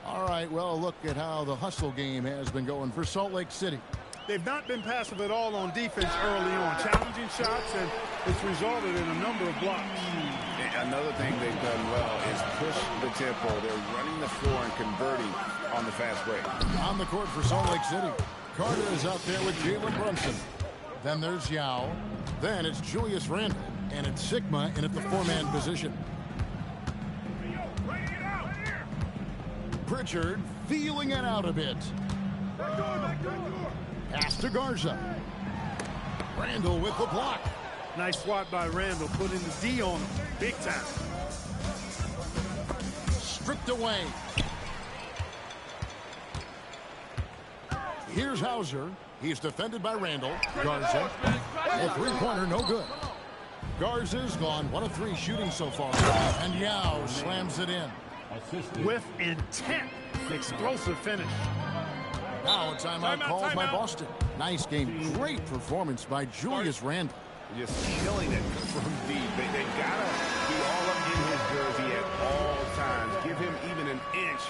All right, well, look at how the hustle game has been going for Salt Lake City. They've not been passive at all on defense early on. Challenging shots, and it's resulted in a number of blocks. Another thing they've done well is push the tempo. They're running the floor and converting on the fast break. On the court for Salt Lake City, Carter is out there with Jalen Brunson. Then there's Yao. Then it's Julius Randle. And it's Sigma in at the 4-man position. Pritchard feeling it out a bit. Pass to Garza. Randall with the block. Nice swat by Randall, putting the D on him. Big time. Stripped away. Here's Hauser. He's defended by Randall. Garza. A three-pointer, no good. Garza's gone 1 of 3 shooting so far. And Yao slams it in. With intent. Explosive finish. Now a timeout called by Boston. Nice game. Great performance by Julius Randle. Just killing it from deep. They got to be all up in his jersey at all times. Give him even an inch,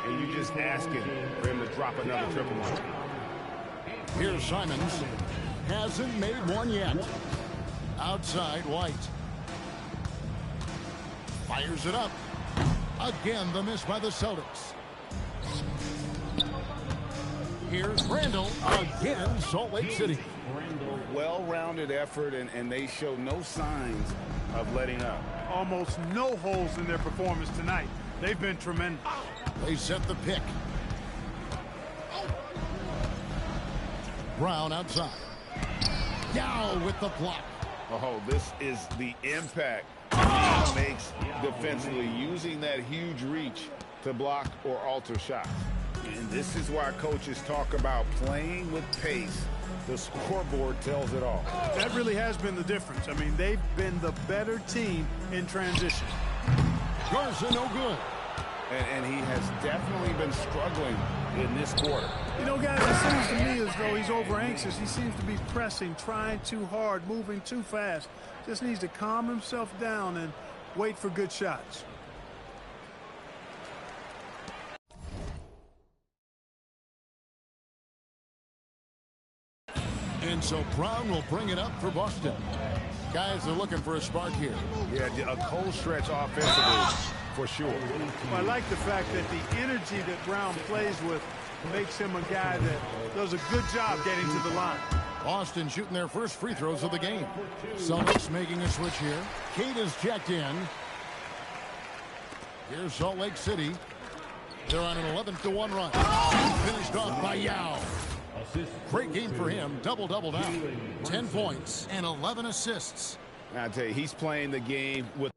and you just asking for him to drop another triple one. Here's Simons. Hasn't made one yet. Outside, White. Fires it up. Again, the miss by the Celtics. Here's Randall. Again, Salt Lake City. Well-rounded effort, and they show no signs of letting up. Almost no holes in their performance tonight. They've been tremendous. They set the pick. Brown outside. Yao with the block. Oh, this is the impact he makes defensively, using that huge reach to block or alter shots. And this is why coaches talk about playing with pace. The scoreboard tells it all. That really has been the difference. I mean, they've been the better team in transition. Garza no good. And he has definitely been struggling in this quarter. You know, guys, it seems to me as though he's over-anxious. He seems to be pressing, trying too hard, moving too fast. Just needs to calm himself down and wait for good shots. And so Brown will bring it up for Boston. Guys are looking for a spark here. Yeah, a cold stretch offensively for sure. Well, I like the fact that the energy that Brown plays with makes him a guy that does a good job getting to the line. Boston shooting their first free throws of the game. Celtics making a switch here. Kate is checked in. Here's Salt Lake City. They're on an 11-1 run. Finished off by Yao. Great game for him. Double-double now. 10 points and 11 assists. I tell you, he's playing the game with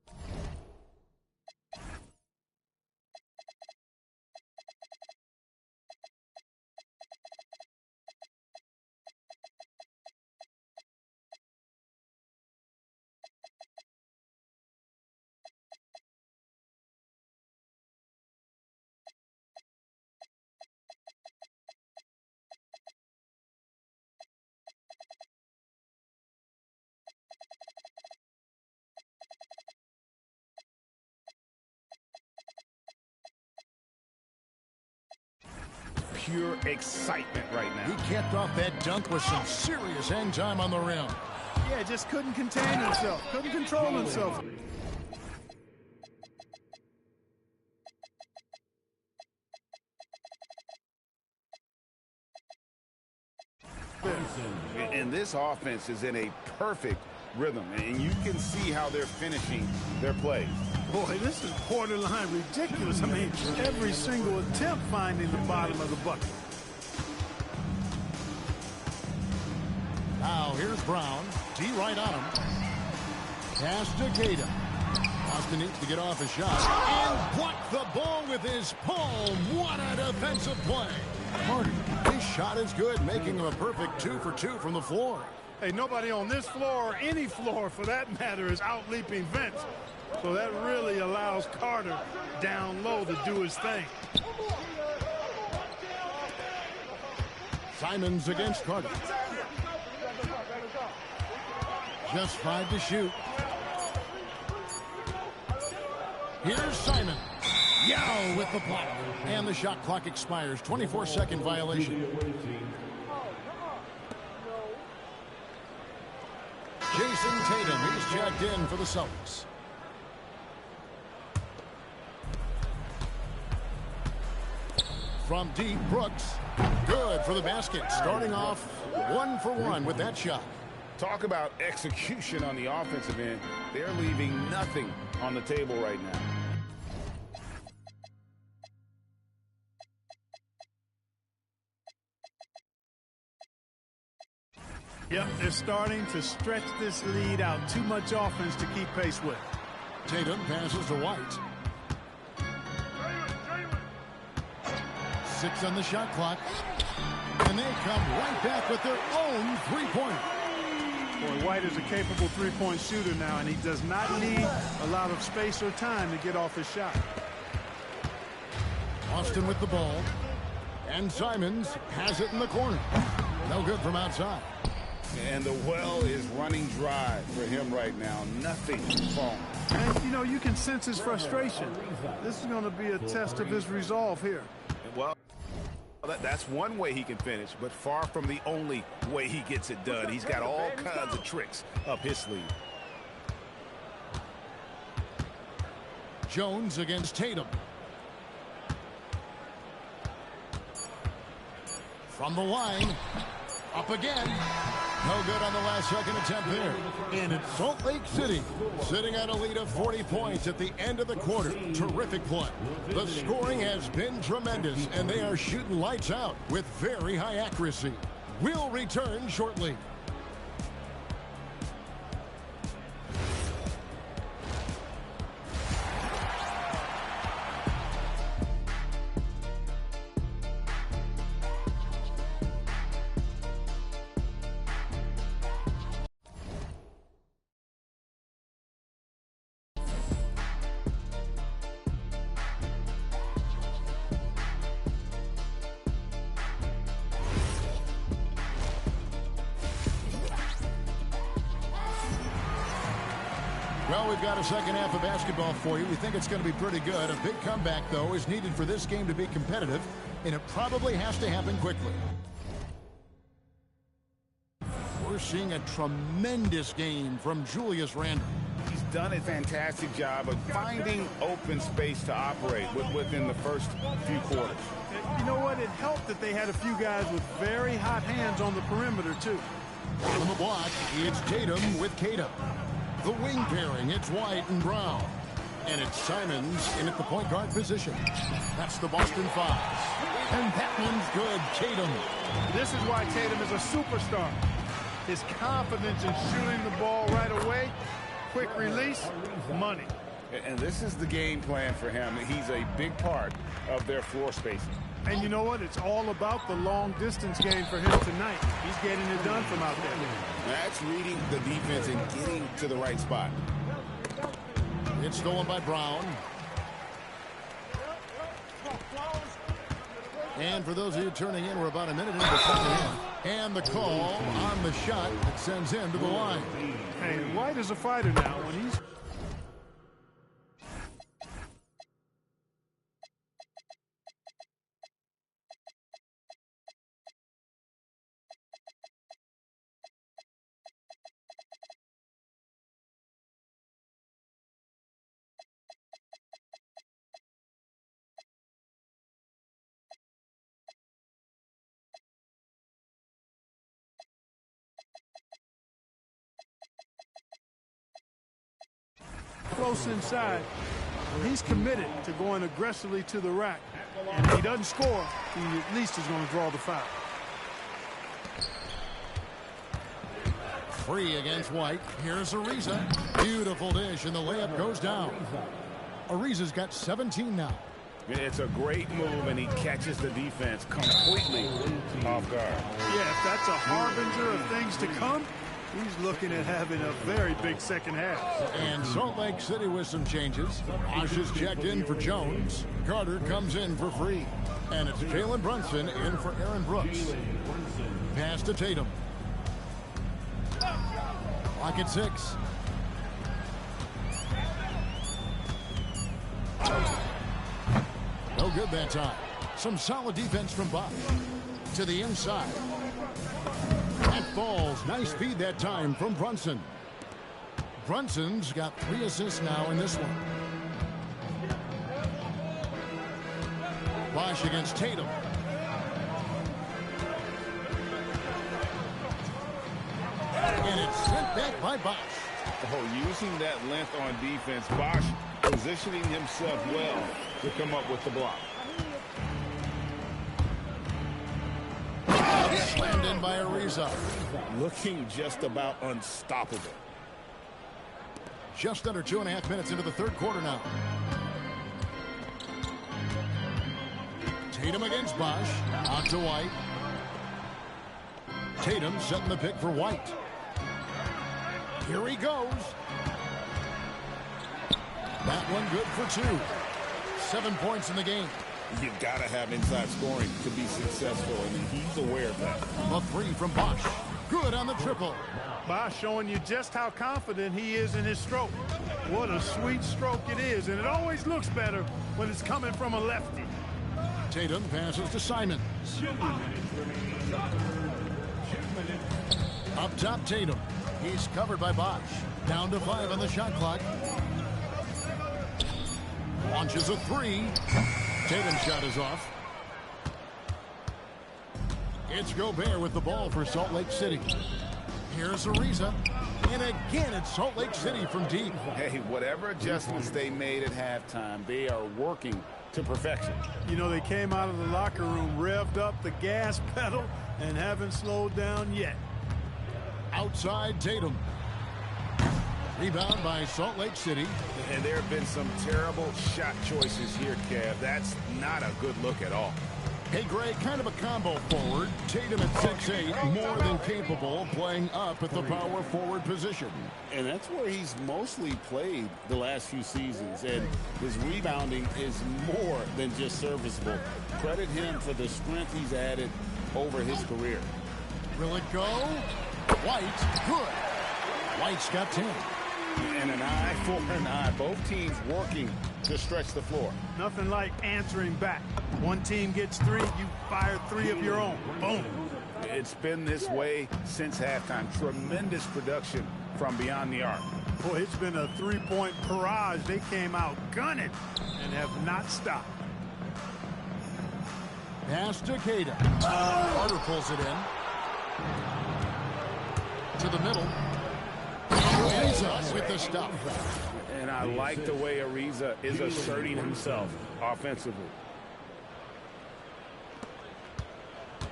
pure excitement right now. He kept off that dunk with some serious end time on the rim. Yeah, just couldn't contain himself, couldn't control himself. And this offense is in a perfect rhythm, and you can see how they're finishing their plays. Boy, this is borderline ridiculous. I mean, every single attempt finding the bottom of the bucket. Now here's Brown. D right on him. Pass to Tatum. Austin needs to get off a shot and block the ball with his palm. What a defensive play. Carter, his shot is good, making him a perfect 2 for 2 from the floor. Hey, nobody on this floor or any floor for that matter is out-leaping Vince. So that really allows Carter down low to do his thing. Simons against Carter. Just 5 to shoot. Here's Simon. Yao with the block. And the shot clock expires. 24-second violation. Jason Tatum, he's jacked in for the Celtics. From deep, Brooks. Good for the basket. Starting off 1 for 1 with that shot. Talk about execution on the offensive end. They're leaving nothing on the table right now. Yep, they're starting to stretch this lead out. Too much offense to keep pace with. Tatum passes to White. 6 on the shot clock. And they come right back with their own three-pointer. Boy, White is a capable three-point shooter now, and he does not need a lot of space or time to get off his shot. Austin with the ball. And Simons has it in the corner. No good from outside. And the well is running dry for him right now. Nothing falling. And, you know, you can sense his frustration. This is going to be a test of his resolve here. Well, that's one way he can finish, but far from the only way he gets it done. He's got all kinds of tricks up his sleeve. Jones against Tatum. From the line. Up again. No good on the last second attempt there. And it's Salt Lake City sitting at a lead of 40 points at the end of the quarter. Terrific play. The scoring has been tremendous, and they are shooting lights out with very high accuracy. We'll return shortly. Well, we've got a second half of basketball for you. We think it's going to be pretty good. A big comeback, though, is needed for this game to be competitive, and it probably has to happen quickly. We're seeing a tremendous game from Julius Randle. He's done a fantastic job of finding open space to operate within the first few quarters. You know what? It helped that they had a few guys with very hot hands on the perimeter, too. On the block, it's Tatum with Tatum. The wing pairing, it's White and Brown. And it's Simons in at the point guard position. That's the Boston Five. And that one's good, Tatum. This is why Tatum is a superstar. His confidence in shooting the ball right away, quick release, money. And this is the game plan for him. He's a big part of their floor spacing. And you know what? It's all about the long-distance game for him tonight. He's getting it done from out there. That's reading the defense and getting to the right spot. It's stolen by Brown. And for those of you turning in, we're about a minute into the second half. And the call on the shot that sends him to the line. Hey, White is a fighter now. When he's close inside. Well, he's committed to going aggressively to the rack. And if he doesn't score, he at least is going to draw the foul. Free against White. Here's Ariza. Beautiful dish, and the layup goes down. Ariza's got 17 now. It's a great move, and he catches the defense completely off guard. Yeah, if that's a harbinger of things to come, he's looking at having a very big second half. And Salt Lake City with some changes. Osh is checked in for Jones. Carter comes in for Free. And it's Jalen Brunson in for Aaron Brooks. Pass to Tatum. Lock at 6. No good that time. Some solid defense from Bosch. To the inside. That falls. Nice feed that time from Brunson. Brunson's got 3 assists now in this one. Bosch against Tatum. And it's sent back by Bosch. Oh, using that length on defense, Bosch positioning himself well to come up with the block. Slammed in by Ariza. Looking just about unstoppable. Just under 2.5 minutes into the third quarter now. Tatum against Bosch. Out to White. Tatum setting the pick for White. Here he goes. That one good for 2. 7 points in the game. You've got to have inside scoring to be successful, and he's aware of that. A 3 from Bosch. Good on the triple. Bosch showing you just how confident he is in his stroke. What a sweet stroke it is, and it always looks better when it's coming from a lefty. Tatum passes to Simon. Up top, Tatum. He's covered by Bosch. Down to 5 on the shot clock. Launches a 3. Tatum's shot is off. It's Gobert with the ball for Salt Lake City. Here's Ariza. And again, it's Salt Lake City from deep. Hey, whatever adjustments they made at halftime, they are working to perfection. You know, they came out of the locker room, revved up the gas pedal, and haven't slowed down yet. Outside Tatum. Rebound by Salt Lake City. And there have been some terrible shot choices here, Kev. That's not a good look at all. Hey, Greg, kind of a combo forward. Tatum at 6'8", more than capable of playing up at the power forward position. And that's where he's mostly played the last few seasons. And his rebounding is more than just serviceable. Credit him for the strength he's added over his career. Will it go? White, good. White's got 10. And an eye for an eye. Both teams working to stretch the floor. Nothing like answering back. One team gets 3, you fire 3 of your own. Boom. It's been this way since halftime. Tremendous production from beyond the arc. Boy, it's been a 3-point barrage. They came out gunning and have not stopped. Pass to Cada. Carter pulls it in. To the middle. Ariza with the stop. And I like the way Ariza is asserting himself offensively.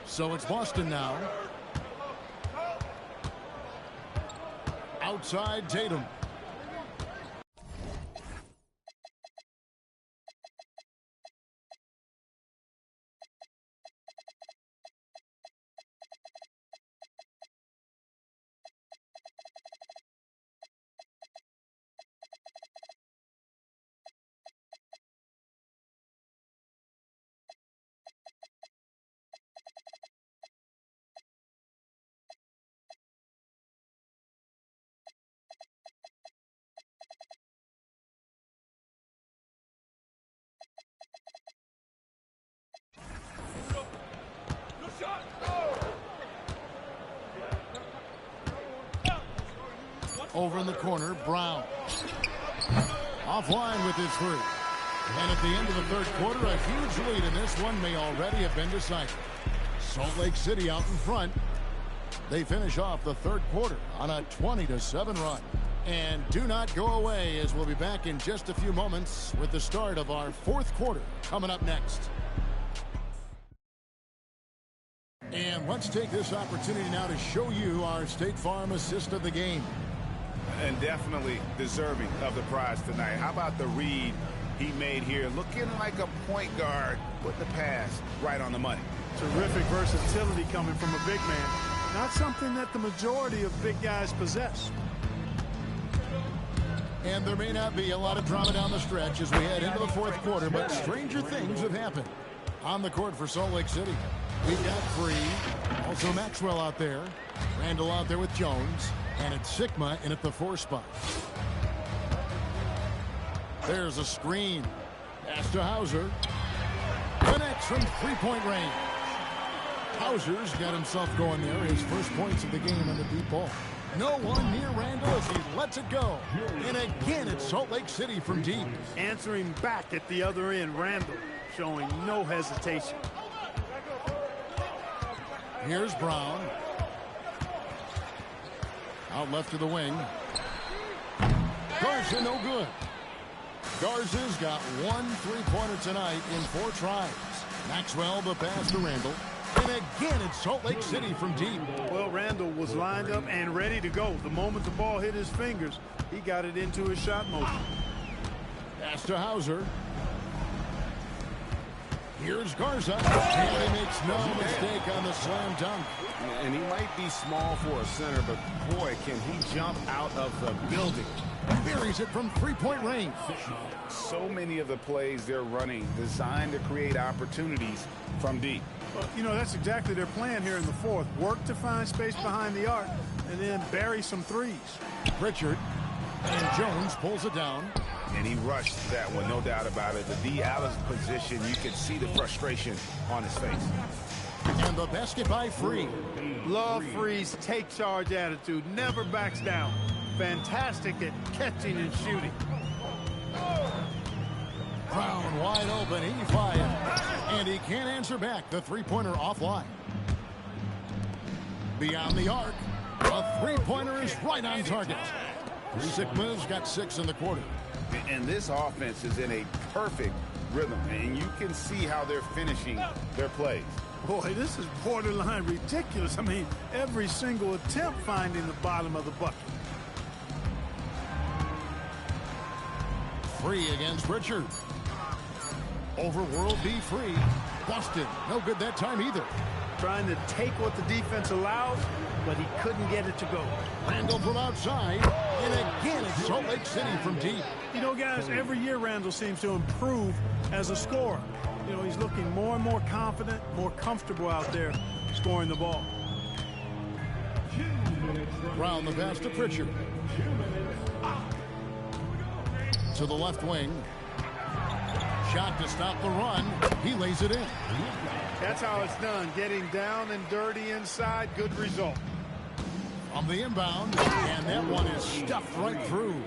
So it's Boston now. Outside Tatum. Over in the corner, Brown. Offline with his 3. And at the end of the third quarter, a huge lead in this one may already have been decided. Salt Lake City out in front. They finish off the third quarter on a 20-7 run. And do not go away, as we'll be back in just a few moments with the start of our fourth quarter coming up next. And let's take this opportunity now to show you our State Farm assist of the game. And definitely deserving of the prize tonight. How about the read he made here? Looking like a point guard with the pass right on the money. Terrific versatility coming from a big man. Not something that the majority of big guys possess. And there may not be a lot of drama down the stretch as we head into the fourth quarter, but stranger things have happened. On the court for Salt Lake City, we've got Free, also Maxwell out there, Randall out there with Jones, and it's Sigma in at the 4 spot. There's a screen. Pass to Hauser. Connects from three-point range. Hauser's got himself going there. His first points of the game on the deep ball. No one near Randall as he lets it go. And again, it's Salt Lake City from deep. Answering back at the other end, Randall showing no hesitation. Here's Brown. Out left to the wing. Garza, no good. Garza's got 1 3-pointer tonight in 4 tries. Maxwell, the pass to Randall. And again, it's Salt Lake City from deep. Well, Randall was lined up and ready to go. The moment the ball hit his fingers, he got it into his shot motion. Pass to Hauser. Here's Garza. And he makes no mistake on the slam dunk. And he might be small for a center, but boy, can he jump out of the building. Buries it from 3-point range. So many of the plays they're running designed to create opportunities from deep. Well, you know, that's exactly their plan here in the fourth. Work to find space behind the arc and then bury some threes. Richard and Jones pulls it down. And he rushed that one, no doubt about it. The D. Allen's position, you can see the frustration on his face. And the basket by Free. Love Free's take charge attitude, never backs down. Fantastic at catching and shooting. Brown wide open, he fires. And he can't answer back. The 3-pointer offline. Beyond the arc, a 3-pointer is right on target. Sigma's got 6 in the quarter. And this offense is in a perfect rhythm, and you can see how they're finishing their plays. Boy, this is borderline ridiculous. I mean, every single attempt finding the bottom of the bucket. Free against Richard. Over World B Free. Busted. No good that time either. Trying to take what the defense allows, but he couldn't get it to go. Randall from outside. And again, it's Salt Lake City from deep. You know, guys, every year Randall seems to improve as a scorer. You know, he's looking more and more confident, more comfortable out there scoring the ball. Brown the pass to Pritchard. To the left wing. Shot to stop the run. He lays it in. That's how it's done. Getting down and dirty inside. Good result. From the inbound. And that one is stuffed right through.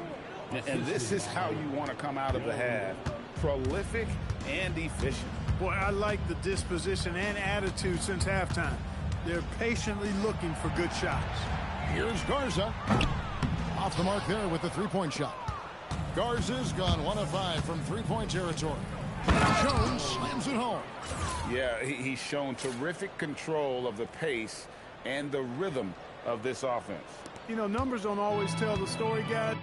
And this is how you want to come out of the half. Prolific and efficient. Boy, I like the disposition and attitude since halftime. They're patiently looking for good shots. Here's Garza. Off the mark there with the 3-point shot. Garza's gone 1 of 5 from 3-point territory. Jones slams it home. Yeah, he's shown terrific control of the pace and the rhythm of this offense. You know, numbers don't always tell the story, guys.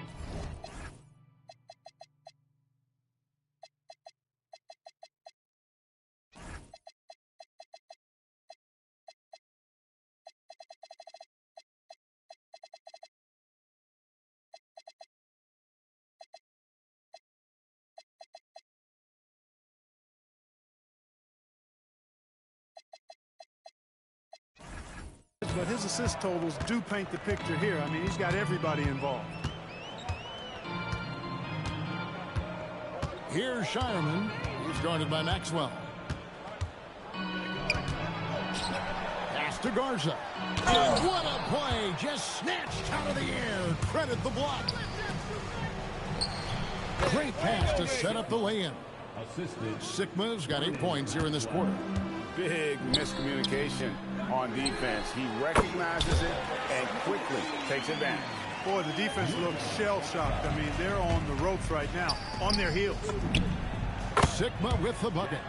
But his assist totals do paint the picture here. I mean, he's got everybody involved. Here's Shireman. He's guarded by Maxwell. Pass to Garza. And what a play. Just snatched out of the air. Credit the block. Great pass to set up the lay-in. Sigma's got 8 points here in this quarter. Big miscommunication on defense. He recognizes it and quickly takes advantage. Boy, the defense looks shell-shocked. I mean, they're on the ropes right now, on their heels. Sigma with the bucket.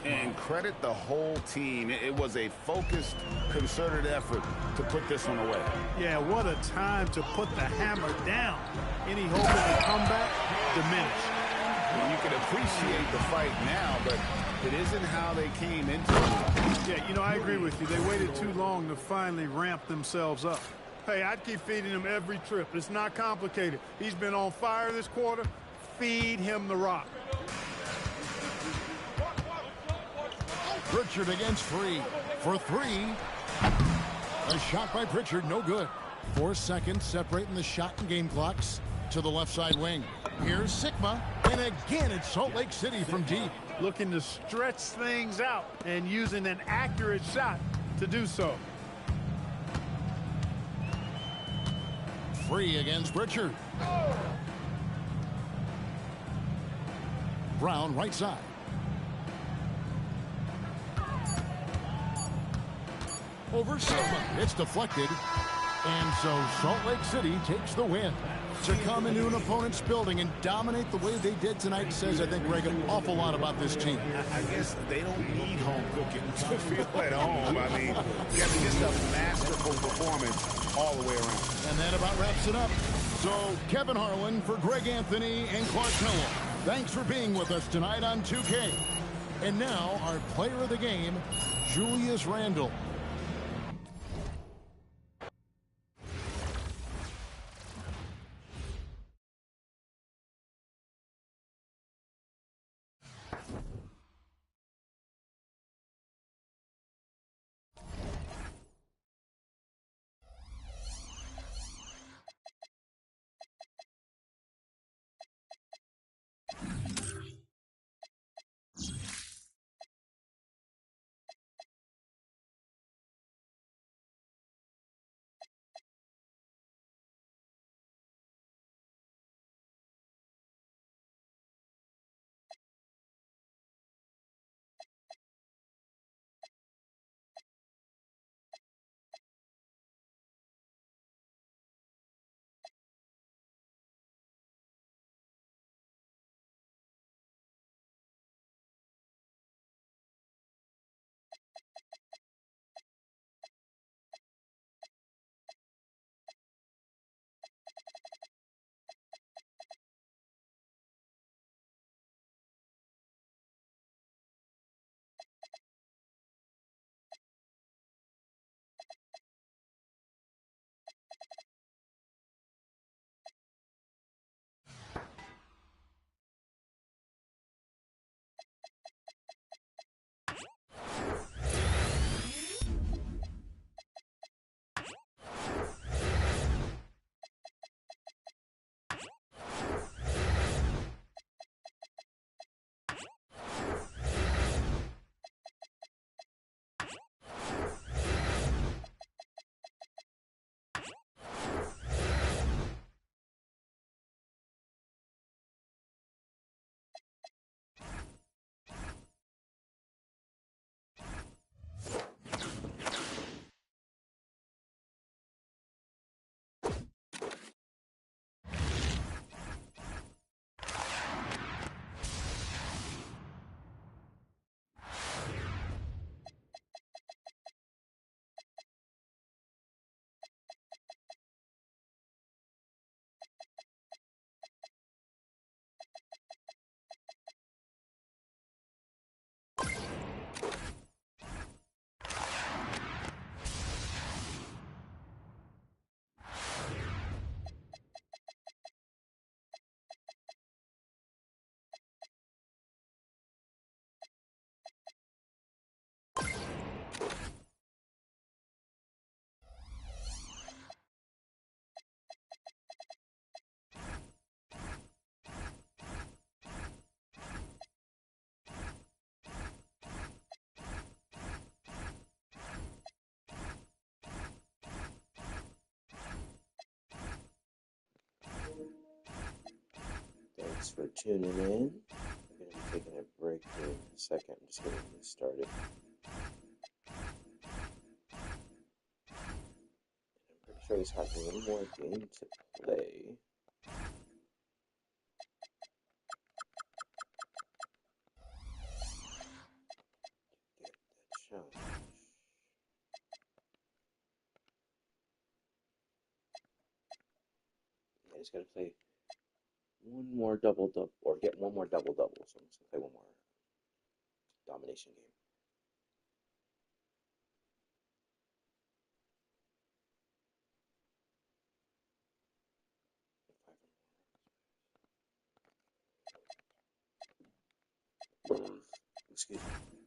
And credit the whole team. It was a focused, concerted effort to put this one away. Yeah, what a time to put the hammer down. Any hope of a comeback diminished. And you can appreciate the fight now, but it isn't how they came into it. Yeah, you know, I agree with you. They waited too long to finally ramp themselves up. Hey, I'd keep feeding him every trip. It's not complicated. He's been on fire this quarter. Feed him the rock. Pritchard against three. For three. A shot by Pritchard, no good. 4 seconds separating the shot and game clocks to the left side wing. Here's Sigma, and again it's Salt Lake City from deep. Looking to stretch things out and using an accurate shot to do so. Free against Pritchard. Brown right side. Over Sigma. It's deflected. And so Salt Lake City takes the win. To come into an opponent's building and dominate the way they did tonight says, I think, Greg, an awful lot about this team. I guess they don't need home cooking to feel at home. I mean, just a masterful performance all the way around. And that about wraps it up. So, Kevin Harlan for Greg Anthony and Clark Noah. Thanks for being with us tonight on 2K. And now, our player of the game, Julius Randle. Thanks for tuning in. I'm going to be taking a break here in a second. I'm just getting this started. I'm pretty Trace has one more game to play. Get that challenge. Yeah, he's got to play one more double-double, or get one more double-double. So I'm just going to play one more domination game. Excuse me.